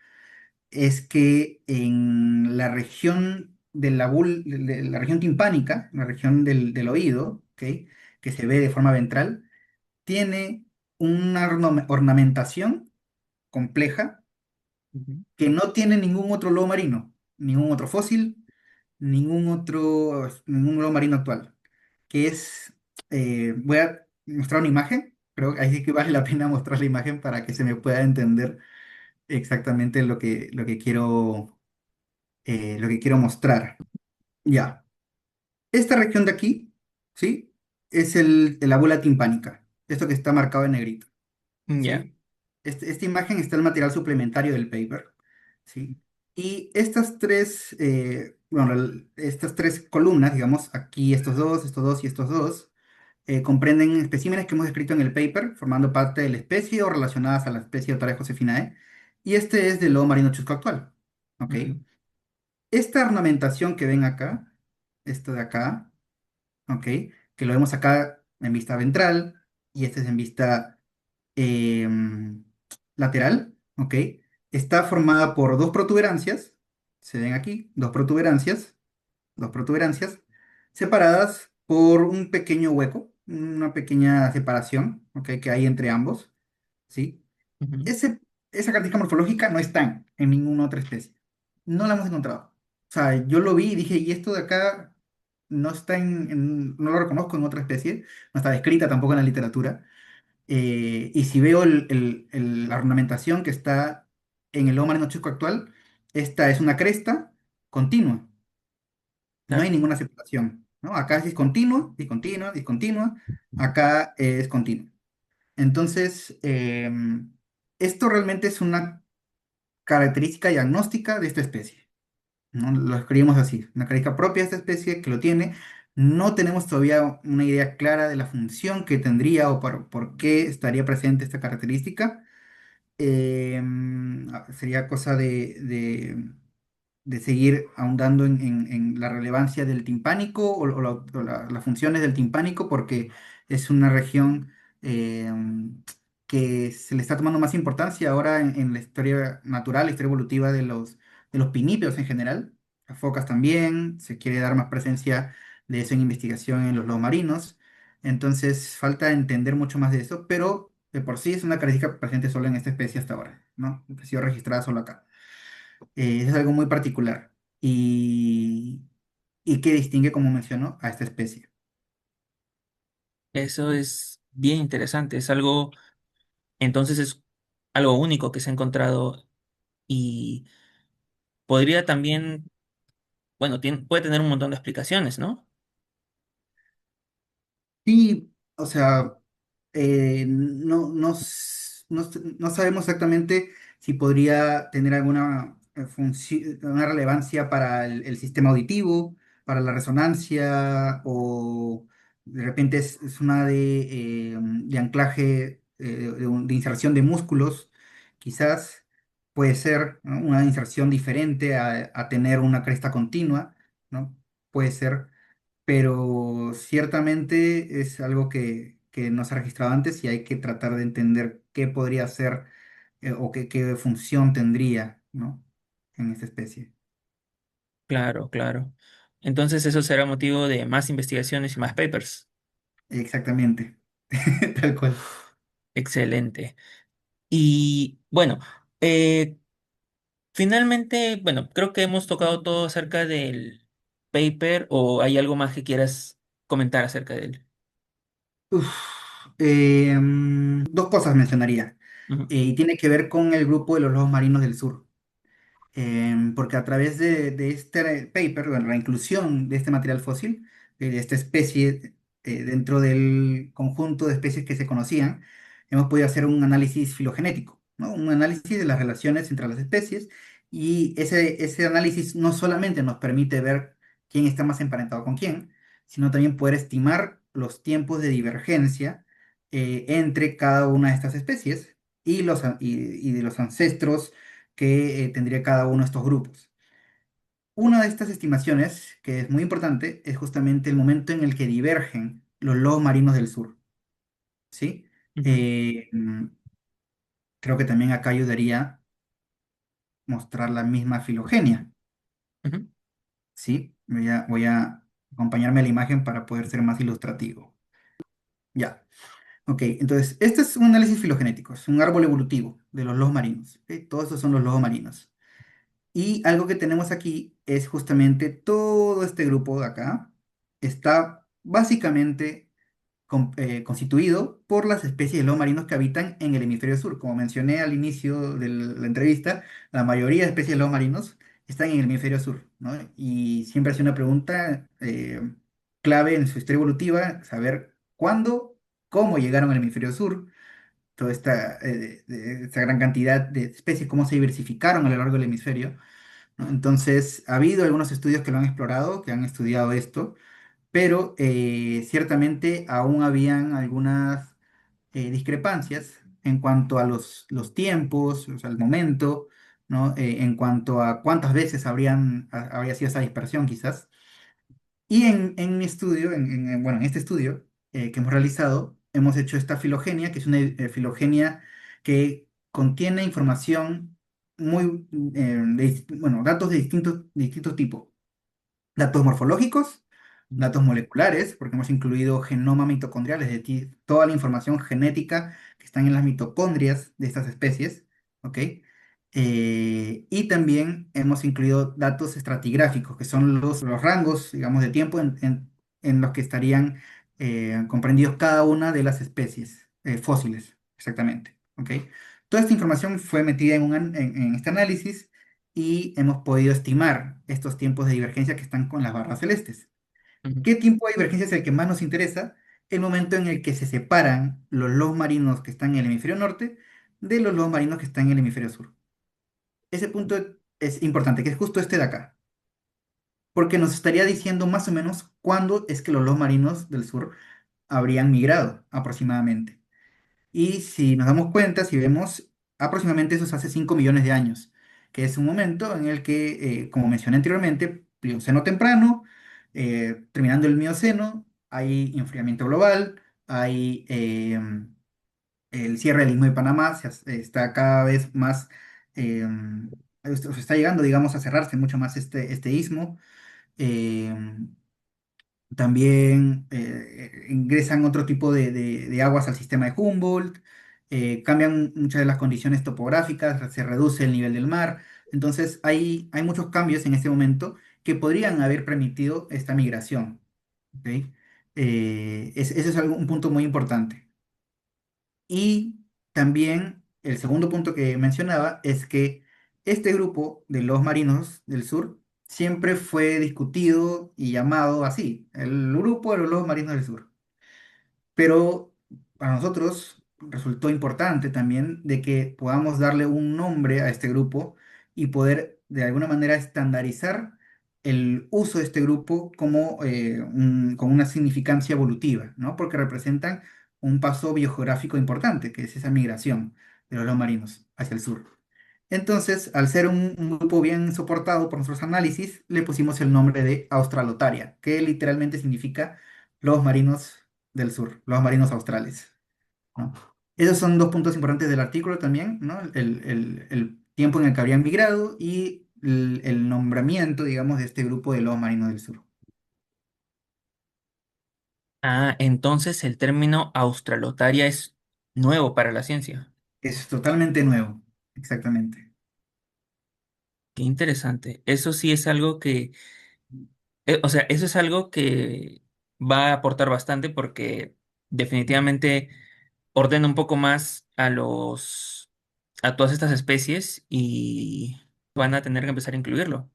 es que en la región de la región timpánica, la región del oído, ¿ok? Que se ve de forma ventral, tiene una ornamentación compleja ujú, que no tiene ningún otro lobo marino, ningún otro fósil, ningún lobo marino actual. Que es, voy a mostrar una imagen, pero ahí sí que vale la pena mostrar la imagen para que se me pueda entender exactamente lo que quiero mostrar. Ya, esta región de aquí, ¿sí? Es la bola timpánica, esto que está marcado en negrito. ya. ¿Sí? Esta imagen está en el material suplementario del paper, ¿sí? Y estas estas tres columnas, digamos, aquí estos dos y estos dos, comprenden especímenes que hemos descrito en el paper, formando parte de la especie o relacionadas a la especie Otaria josefinae, y este es del lobo marino chusco actual, ¿ok? Ujú, Esta ornamentación que ven acá, esto de acá, ¿ok? Que lo vemos acá en vista ventral, y este es en vista em, lateral, ¿ok? Está formada por dos protuberancias, Se ven aquí dos protuberancias separadas por un pequeño hueco, una pequeña separación, ¿ok? Que hay entre ambos, ¿sí? Ujú. Ese, esa característica morfológica no está en ninguna otra especie. No la hemos encontrado. O sea, yo lo vi y dije, y esto de acá no está no lo reconozco en otra especie, no está descrita tampoco en la literatura. Y si veo la ornamentación que está en el lobo marino chusco actual, esta es una cresta continua, no hay Claro. ninguna separación, ¿no? Acá es discontinua, discontinua, discontinua, acá es continua. Entonces, esto realmente es una característica diagnóstica de esta especie, ¿no? Lo escribimos así, una característica propia de esta especie que lo tiene. No tenemos todavía una idea clara de la función que tendría o por qué estaría presente esta característica. Sería cosa de seguir ahondando en la relevancia del timpánico las funciones del timpánico, porque es una región eh, que se le está tomando más importancia ahora en la historia natural, la historia evolutiva de los pinípedos en general, las focas también, se quiere dar más presencia de eso en investigación en los lobos marinos, entonces falta entender mucho más de eso, pero de por sí es una característica presente solo en esta especie hasta ahora, ¿no? Que ha sido registrada solo acá. Es algo muy particular y, y que distingue, como mencionó, a esta especie. Eso es bien interesante. Es algo, entonces es algo único que se ha encontrado y podría también, bueno, puede tener un montón de explicaciones, ¿no? Y, o sea, no sabemos exactamente si podría tener alguna una relevancia para el sistema auditivo, para la resonancia, o de repente es una de anclaje, de inserción de músculos, quizás puede ser, ¿no? Una inserción diferente a tener una cresta continua, ¿no? Puede ser, pero ciertamente es algo que no se ha registrado antes y hay que tratar de entender qué podría ser, o qué función tendría, ¿no? En esta especie. Claro, claro. Entonces eso será motivo de más investigaciones y más papers. Exactamente, tal cual. Excelente. Y bueno, eh, finalmente, bueno, creo que hemos tocado todo acerca del paper o hay algo más que quieras comentar acerca de él. Uf, dos cosas mencionaría, Ujú, y tiene que ver con el grupo de los lobos marinos del sur. Porque a través de este paper, bueno, la inclusión de este material fósil, de esta especie, dentro del conjunto de especies que se conocían, hemos podido hacer un análisis filogenético, ¿no? Un análisis de las relaciones entre las especies, y ese análisis no solamente nos permite ver quién está más emparentado con quién, sino también poder estimar los tiempos de divergencia entre cada una de estas especies y de los ancestros que tendría cada uno de estos grupos. Una de estas estimaciones, que es muy importante, es justamente el momento en el que divergen los lobos marinos del sur, ¿sí? ujú, Eh, mm, Creo que también acá ayudaría mostrar la misma filogenia, ujú, ¿sí? Voy a acompañarme a la imagen para poder ser más ilustrativo. Ya, ok. Entonces, este es un análisis filogenético, es un árbol evolutivo de los lobos marinos, ¿ok? Todos estos son los lobos marinos. Y algo que tenemos aquí es justamente todo este grupo de acá está básicamente constituido por las especies de lobos marinos que habitan en el hemisferio sur. Como mencioné al inicio de la entrevista, la mayoría de especies de lobos marinos están en el hemisferio sur, ¿no? Y siempre ha sido una pregunta clave en su historia evolutiva, saber cuándo, cómo llegaron al hemisferio sur, toda esta gran cantidad de especies, cómo se diversificaron a lo largo del hemisferio, ¿no? Entonces, ha habido algunos estudios que lo han explorado, que han estudiado esto, pero ciertamente aún habían algunas discrepancias en cuanto a los tiempos, o sea, el momento, ¿no? En cuanto a cuántas veces habría sido esa dispersión quizás. Y en mi estudio, bueno, en este estudio que hemos realizado, hemos hecho esta filogenia, que es una filogenia que contiene información bueno, datos de distintos tipos. Datos morfológicos, datos moleculares, porque hemos incluido genoma mitocondrial, es decir, toda la información genética que está en las mitocondrias de estas especies, ¿ok? Y también hemos incluido datos estratigráficos, que son los rangos, digamos, de tiempo en los que estarían comprendidos cada una de las especies fósiles, exactamente, ¿ok? Toda esta información fue metida en este análisis y hemos podido estimar estos tiempos de divergencia que están con las barras celestes. Ujú. ¿Qué tiempo de divergencia es el que más nos interesa? El momento en el que se separan los lobos marinos que están en el hemisferio norte de los lobos marinos que están en el hemisferio sur. Ese punto es importante, que es justo este de acá, porque nos estaría diciendo más o menos cuándo es que los lobos marinos del sur habrían migrado aproximadamente. Y si nos damos cuenta, si vemos, aproximadamente eso es hace 5 millones de años, que es un momento en el que, como mencioné anteriormente, Plioceno temprano, terminando el Mioceno, hay enfriamiento global, hay el cierre del Istmo de Panamá, está cada vez más, se está llegando, digamos, a cerrarse mucho más este istmo. em, También ingresan otro tipo de aguas al sistema de Humboldt, cambian muchas de las condiciones topográficas, se reduce el nivel del mar. Entonces hay muchos cambios en este momento que podrían haber permitido esta migración. ¿Ok? Ese es un punto muy importante. Y también el segundo punto que mencionaba es que este grupo de los marinos del sur siempre fue discutido y llamado así, el grupo de los lobos marinos del sur. Pero para nosotros resultó importante también de que podamos darle un nombre a este grupo y poder de alguna manera estandarizar el uso de este grupo como con una significancia evolutiva, ¿no? Porque representan un paso biogeográfico importante, que es esa migración de los lobos marinos hacia el sur. Entonces, al ser un grupo bien soportado por nuestros análisis, le pusimos el nombre de Australotaria, que literalmente significa lobos marinos del sur, los marinos australes, ¿no? Esos son dos puntos importantes del artículo también, ¿no? El tiempo en el que habrían migrado y el nombramiento, digamos, de este grupo de lobos marinos del sur. Ah, entonces el término australotaria es nuevo para la ciencia. Es totalmente nuevo, exactamente. Qué interesante. Eso sí es algo que, o sea, eso es algo que va a aportar bastante porque definitivamente ordena un poco más a todas estas especies y van a tener que empezar a incluirlo.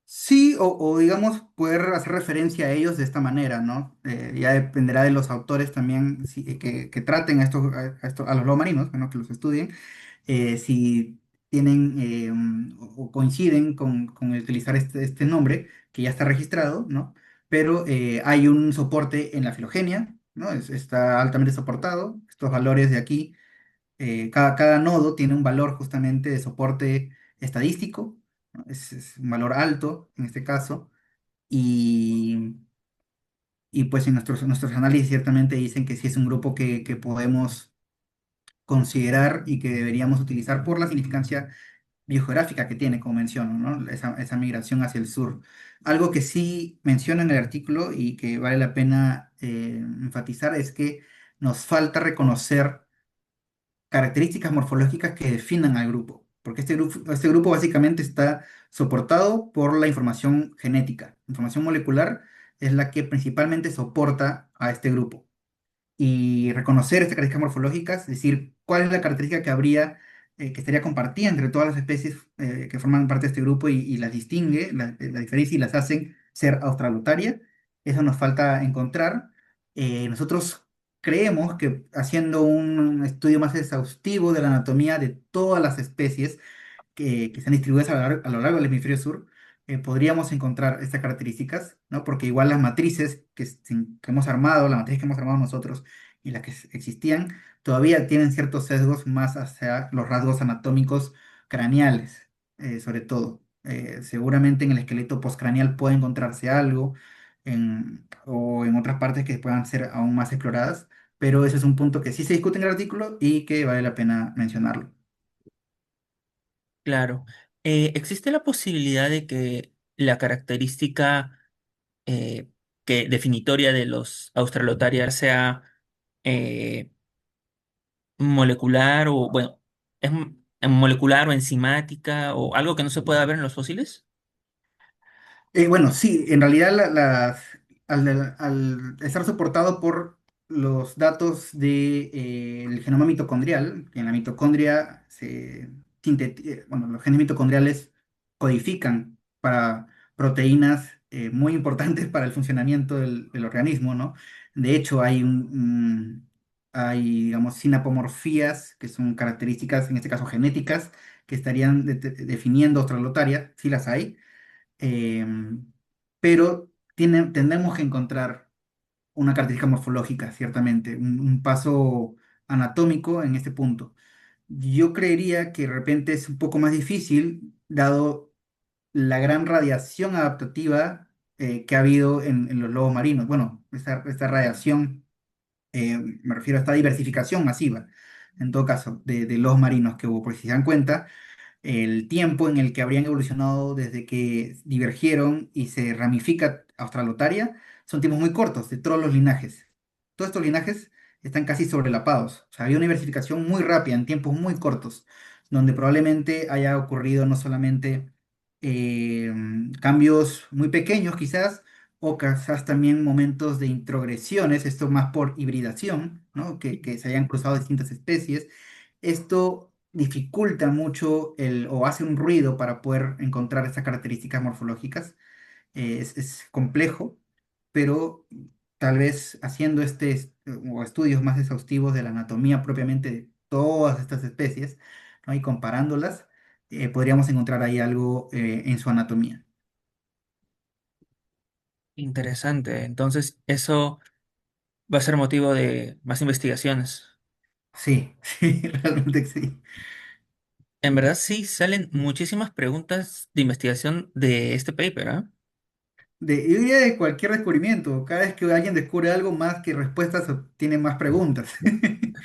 Sí, o digamos, poder hacer referencia a ellos de esta manera, ¿no? Ya dependerá de los autores también que traten a los lobos marinos, bueno, que los estudien, si tienen o coinciden con el utilizar este nombre que ya está registrado, ¿no? Pero hay un soporte en la filogenia, ¿no? Está altamente soportado. Estos valores de aquí, cada nodo tiene un valor justamente de soporte estadístico, ¿no? Es un valor alto en este caso. Y, y pues en nuestros análisis ciertamente dicen que sí es un grupo que podemos considerar y que deberíamos utilizar por la significancia biogeográfica que tiene, como menciono, ¿no? Esa migración hacia el sur. Algo que sí menciona en el artículo y que vale la pena enfatizar es que nos falta reconocer características morfológicas que definan al grupo, porque este grupo básicamente está soportado por la información genética. La información molecular es la que principalmente soporta a este grupo y reconocer estas características morfológicas, es decir, cuál es la característica que que estaría compartida entre todas las especies que forman parte de este grupo y las distingue, la diferencia y las hacen ser australotarias. Eso nos falta encontrar. Nosotros creemos que haciendo un estudio más exhaustivo de la anatomía de todas las especies, que están distribuidas a lo largo del hemisferio sur, podríamos encontrar estas características, ¿no? Porque igual las matrices que hemos armado, las matrices que hemos armado nosotros y las que existían, todavía tienen ciertos sesgos más hacia los rasgos anatómicos craneales, sobre todo. Seguramente en el esqueleto postcraneal puede encontrarse algo, o en otras partes que puedan ser aún más exploradas, pero ese es un punto que sí se discute en el artículo y que vale la pena mencionarlo. claro. ¿Existe la posibilidad de que la característica que definitoria de los Australotarias sea eh, molecular o, bueno, molecular o enzimática o algo que no se pueda ver en los fósiles? Bueno, sí, en realidad al estar soportado por los datos del genoma mitocondrial, que en la mitocondria bueno, los genes mitocondriales codifican para proteínas muy importantes para el funcionamiento del organismo, ¿no? De hecho, hay, digamos, sinapomorfías, que son características, en este caso genéticas, que estarían definiendo Australotaria, sí las hay, em, pero tendremos que encontrar una característica morfológica, ciertamente, un paso anatómico en este punto. Yo creería que de repente es un poco más difícil, dado la gran radiación adaptativa que ha habido en los lobos marinos. Bueno, esta radiación, me refiero a esta diversificación masiva, en todo caso, de lobos marinos que hubo, porque si se dan cuenta, el tiempo en el que habrían evolucionado desde que divergieron y se ramifica Australotaria son tiempos muy cortos de todos los linajes. Todos estos linajes están casi sobrelapados. O sea, había una diversificación muy rápida en tiempos muy cortos, donde probablemente haya ocurrido no solamente eh, cambios muy pequeños quizás, o quizás también momentos de introgresiones, esto más por hibridación, ¿no? Que se hayan cruzado distintas especies. Esto dificulta mucho o hace un ruido para poder encontrar estas características morfológicas. Es complejo, pero tal vez haciendo o estudios más exhaustivos de la anatomía propiamente de todas estas especies, ¿no? Y comparándolas, podríamos encontrar ahí algo en su anatomía. Interesante. Entonces, eso va a ser motivo de más investigaciones. Sí, sí, realmente sí. En verdad, sí, salen muchísimas preguntas de investigación de este paper, ¿ah? Yo diría de cualquier descubrimiento. Cada vez que alguien descubre algo más que respuestas, tiene más preguntas.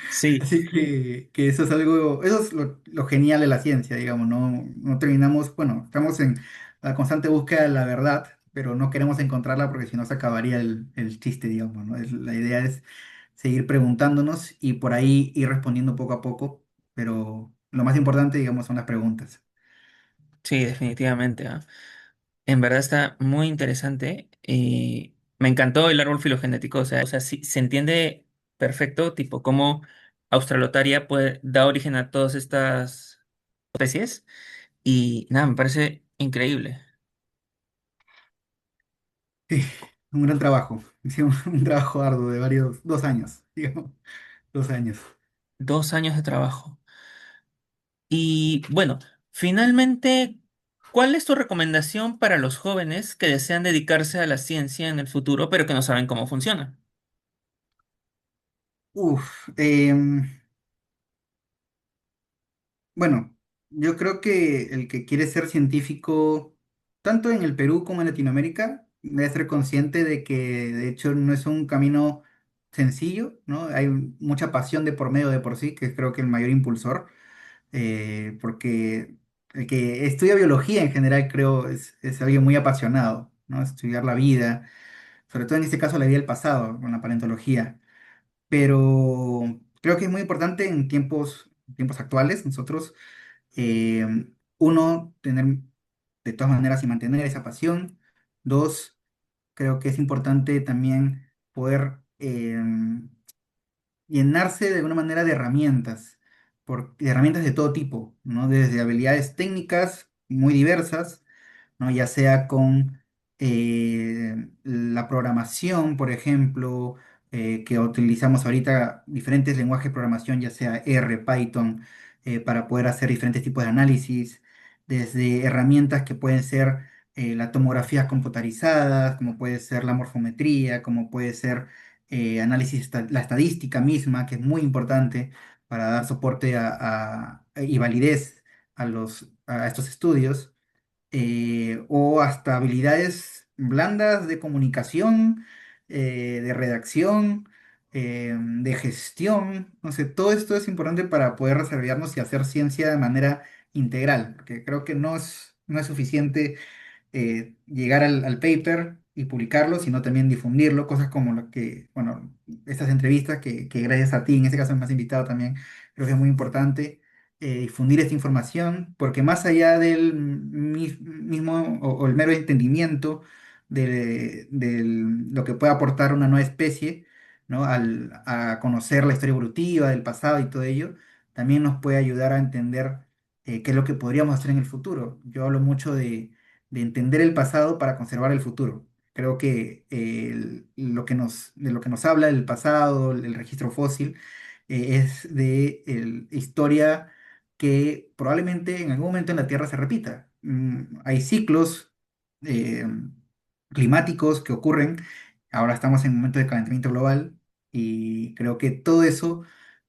Sí, Así que eso es algo, eso es lo genial de la ciencia, digamos, no terminamos, bueno, estamos en la constante búsqueda de la verdad, pero no queremos encontrarla porque si no se acabaría el chiste, digamos, ¿no? La idea es seguir preguntándonos y por ahí ir respondiendo poco a poco, pero lo más importante, digamos, son las preguntas. sí, definitivamente, ¿ah? En verdad está muy interesante y me encantó el árbol filogenético, o sea, sí, se entiende perfecto, tipo, cómo Australotaria puede, da origen a todas estas especies y nada, me parece increíble. Sí, un gran trabajo, hicimos un trabajo arduo de 2 años, digamos, 2 años. 2 años de trabajo. Y bueno, finalmente, ¿cuál es tu recomendación para los jóvenes que desean dedicarse a la ciencia en el futuro, pero que no saben cómo funciona? Uf, bueno, yo creo que el que quiere ser científico, tanto en el Perú como en Latinoamérica, debe ser consciente de que de hecho no es un camino sencillo, ¿no? Hay mucha pasión de por medio de por sí, que es creo que el mayor impulsor, porque el que estudia biología en general creo es alguien muy apasionado, ¿no? Estudiar la vida, sobre todo en este caso la vida del pasado, con la paleontología. Pero creo que es muy importante en tiempos actuales, nosotros, eh, uno, tener de todas maneras y mantener esa pasión. Dos, creo que es importante también poder llenarse de alguna manera de herramientas, de herramientas de todo tipo, ¿no? Desde habilidades técnicas muy diversas, ¿no? Ya sea con la programación, por ejemplo, que utilizamos ahorita diferentes lenguajes de programación, ya sea R, Python, para poder hacer diferentes tipos de análisis, desde herramientas que pueden ser la tomografía computarizadas, como puede ser la morfometría, como puede ser la estadística misma, que es muy importante para dar soporte y validez a estos estudios, o hasta habilidades blandas de comunicación, de redacción, de gestión. No sé, todo esto es importante para poder desarrollarnos y hacer ciencia de manera integral, porque creo que no es suficiente llegar al paper y publicarlo, sino también difundirlo, cosas como lo que, bueno, estas entrevistas que gracias a ti, en este caso me has invitado también, creo que es muy importante difundir esta información, porque más allá del mismo o el mero entendimiento de lo que puede aportar una nueva especie, ¿no? A conocer la historia evolutiva del pasado y todo ello, también nos puede ayudar a entender qué es lo que podríamos hacer en el futuro. Yo hablo mucho de entender el pasado para conservar el futuro. Creo que de lo que nos habla el pasado, el registro fósil, es de historia que probablemente en algún momento en la Tierra se repita. Hay ciclos eh, climáticos que ocurren. Ahora estamos en un momento de calentamiento global y creo que todo eso,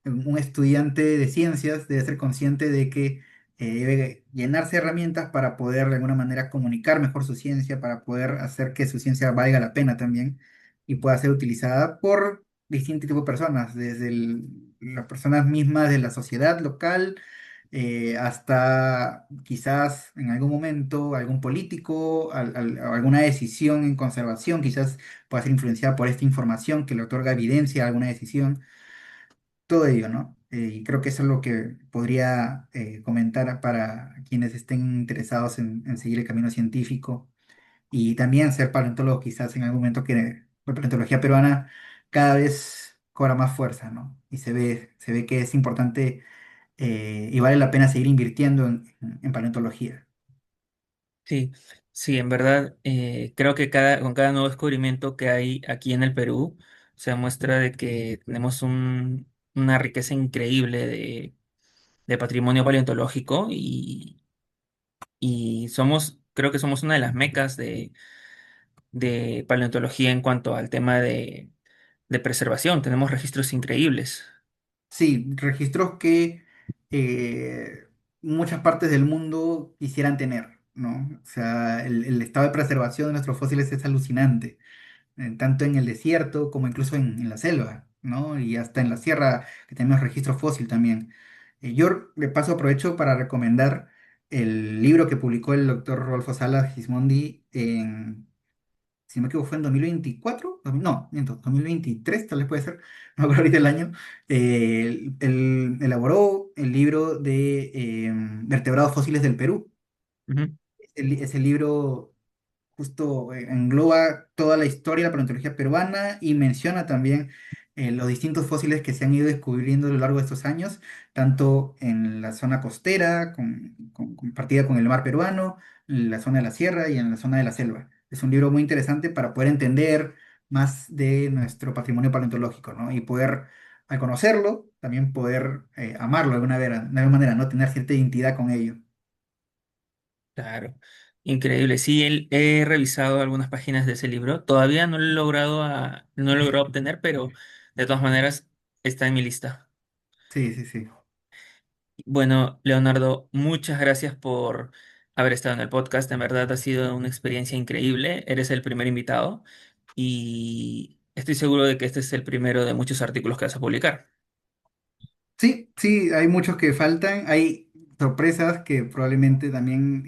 un estudiante de ciencias debe ser consciente de que debe llenarse de herramientas para poder de alguna manera comunicar mejor su ciencia, para poder hacer que su ciencia valga la pena también y pueda ser utilizada por distintos tipos de personas, desde las personas mismas de la sociedad local, hasta quizás en algún momento algún político, o alguna decisión en conservación, quizás pueda ser influenciada por esta información que le otorga evidencia a alguna decisión, todo ello, ¿no? Y creo que eso es lo que podría comentar para quienes estén interesados en seguir el camino científico y también ser paleontólogo quizás en algún momento que la paleontología peruana cada vez cobra más fuerza, ¿no? Y se ve que es importante y vale la pena seguir invirtiendo en paleontología. Sí, sí, en verdad, creo que con cada nuevo descubrimiento que hay aquí en el Perú, se muestra de que tenemos una riqueza increíble de patrimonio paleontológico y creo que somos una de las mecas de paleontología en cuanto al tema de preservación. Tenemos registros increíbles. Sí, registros que eh, muchas partes del mundo quisieran tener, ¿no? O sea, el estado de preservación de nuestros fósiles es alucinante. Tanto en el desierto como incluso en la selva, ¿no? Y hasta en la sierra, que tenemos registro fósil también. Yo de paso aprovecho para recomendar el libro que publicó el doctor Rodolfo Salas Gismondi si no me equivoco, fue en 2024, no, miento, 2023, tal vez puede ser, no me acuerdo ahorita el año. Él elaboró el libro de vertebrados fósiles del Perú. Ujú. Ese libro justo engloba toda la historia de la paleontología peruana y menciona también los distintos fósiles que se han ido descubriendo a lo largo de estos años, tanto en la zona costera, compartida con el mar peruano, en la zona de la sierra y en la zona de la selva. Es un libro muy interesante para poder entender más de nuestro patrimonio paleontológico, ¿no? Y poder, al conocerlo, también poder amarlo de alguna manera, ¿no? Tener cierta identidad con ello. Claro, increíble. Sí, he revisado algunas páginas de ese libro. Todavía no lo he logrado obtener, pero de todas maneras está en mi lista. Sí, sí, sí. Bueno, Leonardo, muchas gracias por haber estado en el podcast. En verdad ha sido una experiencia increíble. Eres el primer invitado y estoy seguro de que este es el primero de muchos artículos que vas a publicar. Sí, sí, hay muchos que faltan, hay sorpresas que probablemente también,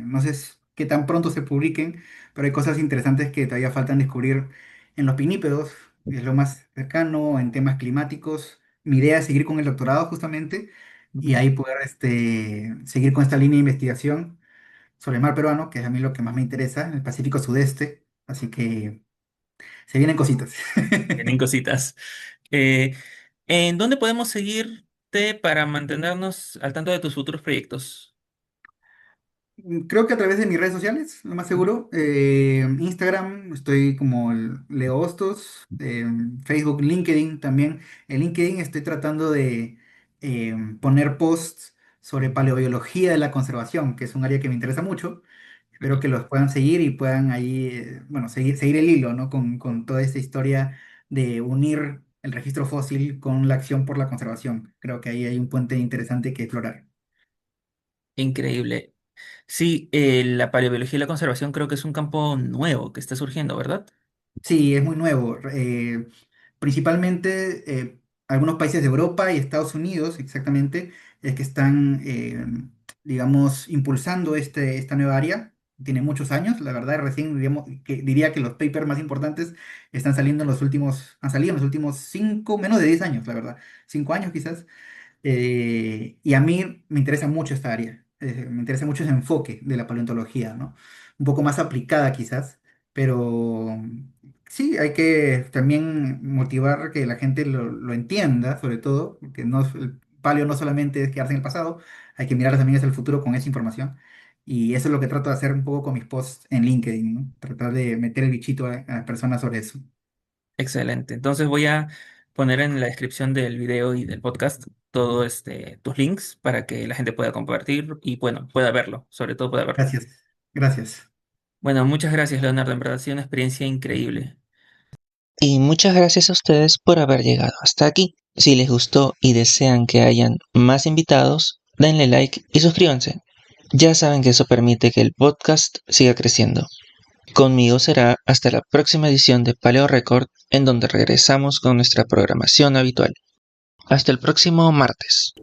no sé qué tan pronto se publiquen, pero hay cosas interesantes que todavía faltan descubrir en los pinípedos, es lo más cercano, en temas climáticos. Mi idea es seguir con el doctorado justamente y Ujú. ahí poder seguir con esta línea de investigación sobre el mar peruano, que es a mí lo que más me interesa, el Pacífico Sudeste, así que se vienen cositas. Tienen cositas. Eh, ¿En dónde podemos seguirte para mantenernos al tanto de tus futuros proyectos? Creo que a través de mis redes sociales, lo más seguro. Instagram, estoy como Leo Hostos. Facebook, LinkedIn también. En LinkedIn estoy tratando de poner posts sobre paleobiología de la conservación, que es un área que me interesa mucho. Espero que los puedan seguir y puedan ahí, bueno, seguir el hilo, ¿no? Con toda esta historia de unir el registro fósil con la acción por la conservación. Creo que ahí hay un puente interesante que explorar. Increíble. Sí, la paleobiología y la conservación creo que es un campo nuevo que está surgiendo, ¿verdad? Sí, es muy nuevo. Principalmente algunos países de Europa y Estados Unidos, exactamente, es que están digamos, impulsando esta nueva área. Tiene muchos años, la verdad, recién diría que los papers más importantes están saliendo en los últimos, han salido en los últimos 5, menos de 10 años, la verdad, 5 años quizás. Y a mí me interesa mucho esta área, me interesa mucho ese enfoque de la paleontología, ¿no? Un poco más aplicada quizás, pero sí, hay que también motivar que la gente lo entienda, sobre todo, que no, el paleo no solamente es quedarse en el pasado, hay que mirar también hacia el futuro con esa información. Y eso es lo que trato de hacer un poco con mis posts en LinkedIn, ¿no? Tratar de meter el bichito a las personas sobre eso. Excelente. Entonces voy a poner en la descripción del video y del podcast todo tus links para que la gente pueda compartir y bueno, pueda verlo, sobre todo pueda verlo. Gracias, gracias. Bueno, muchas gracias, Leonardo. En verdad ha sido una experiencia increíble. Y muchas gracias a ustedes por haber llegado hasta aquí. Si les gustó y desean que hayan más invitados, denle like y suscríbanse. Ya saben que eso permite que el podcast siga creciendo. Conmigo será hasta la próxima edición de Paleo Record, en donde regresamos con nuestra programación habitual. Hasta el próximo martes.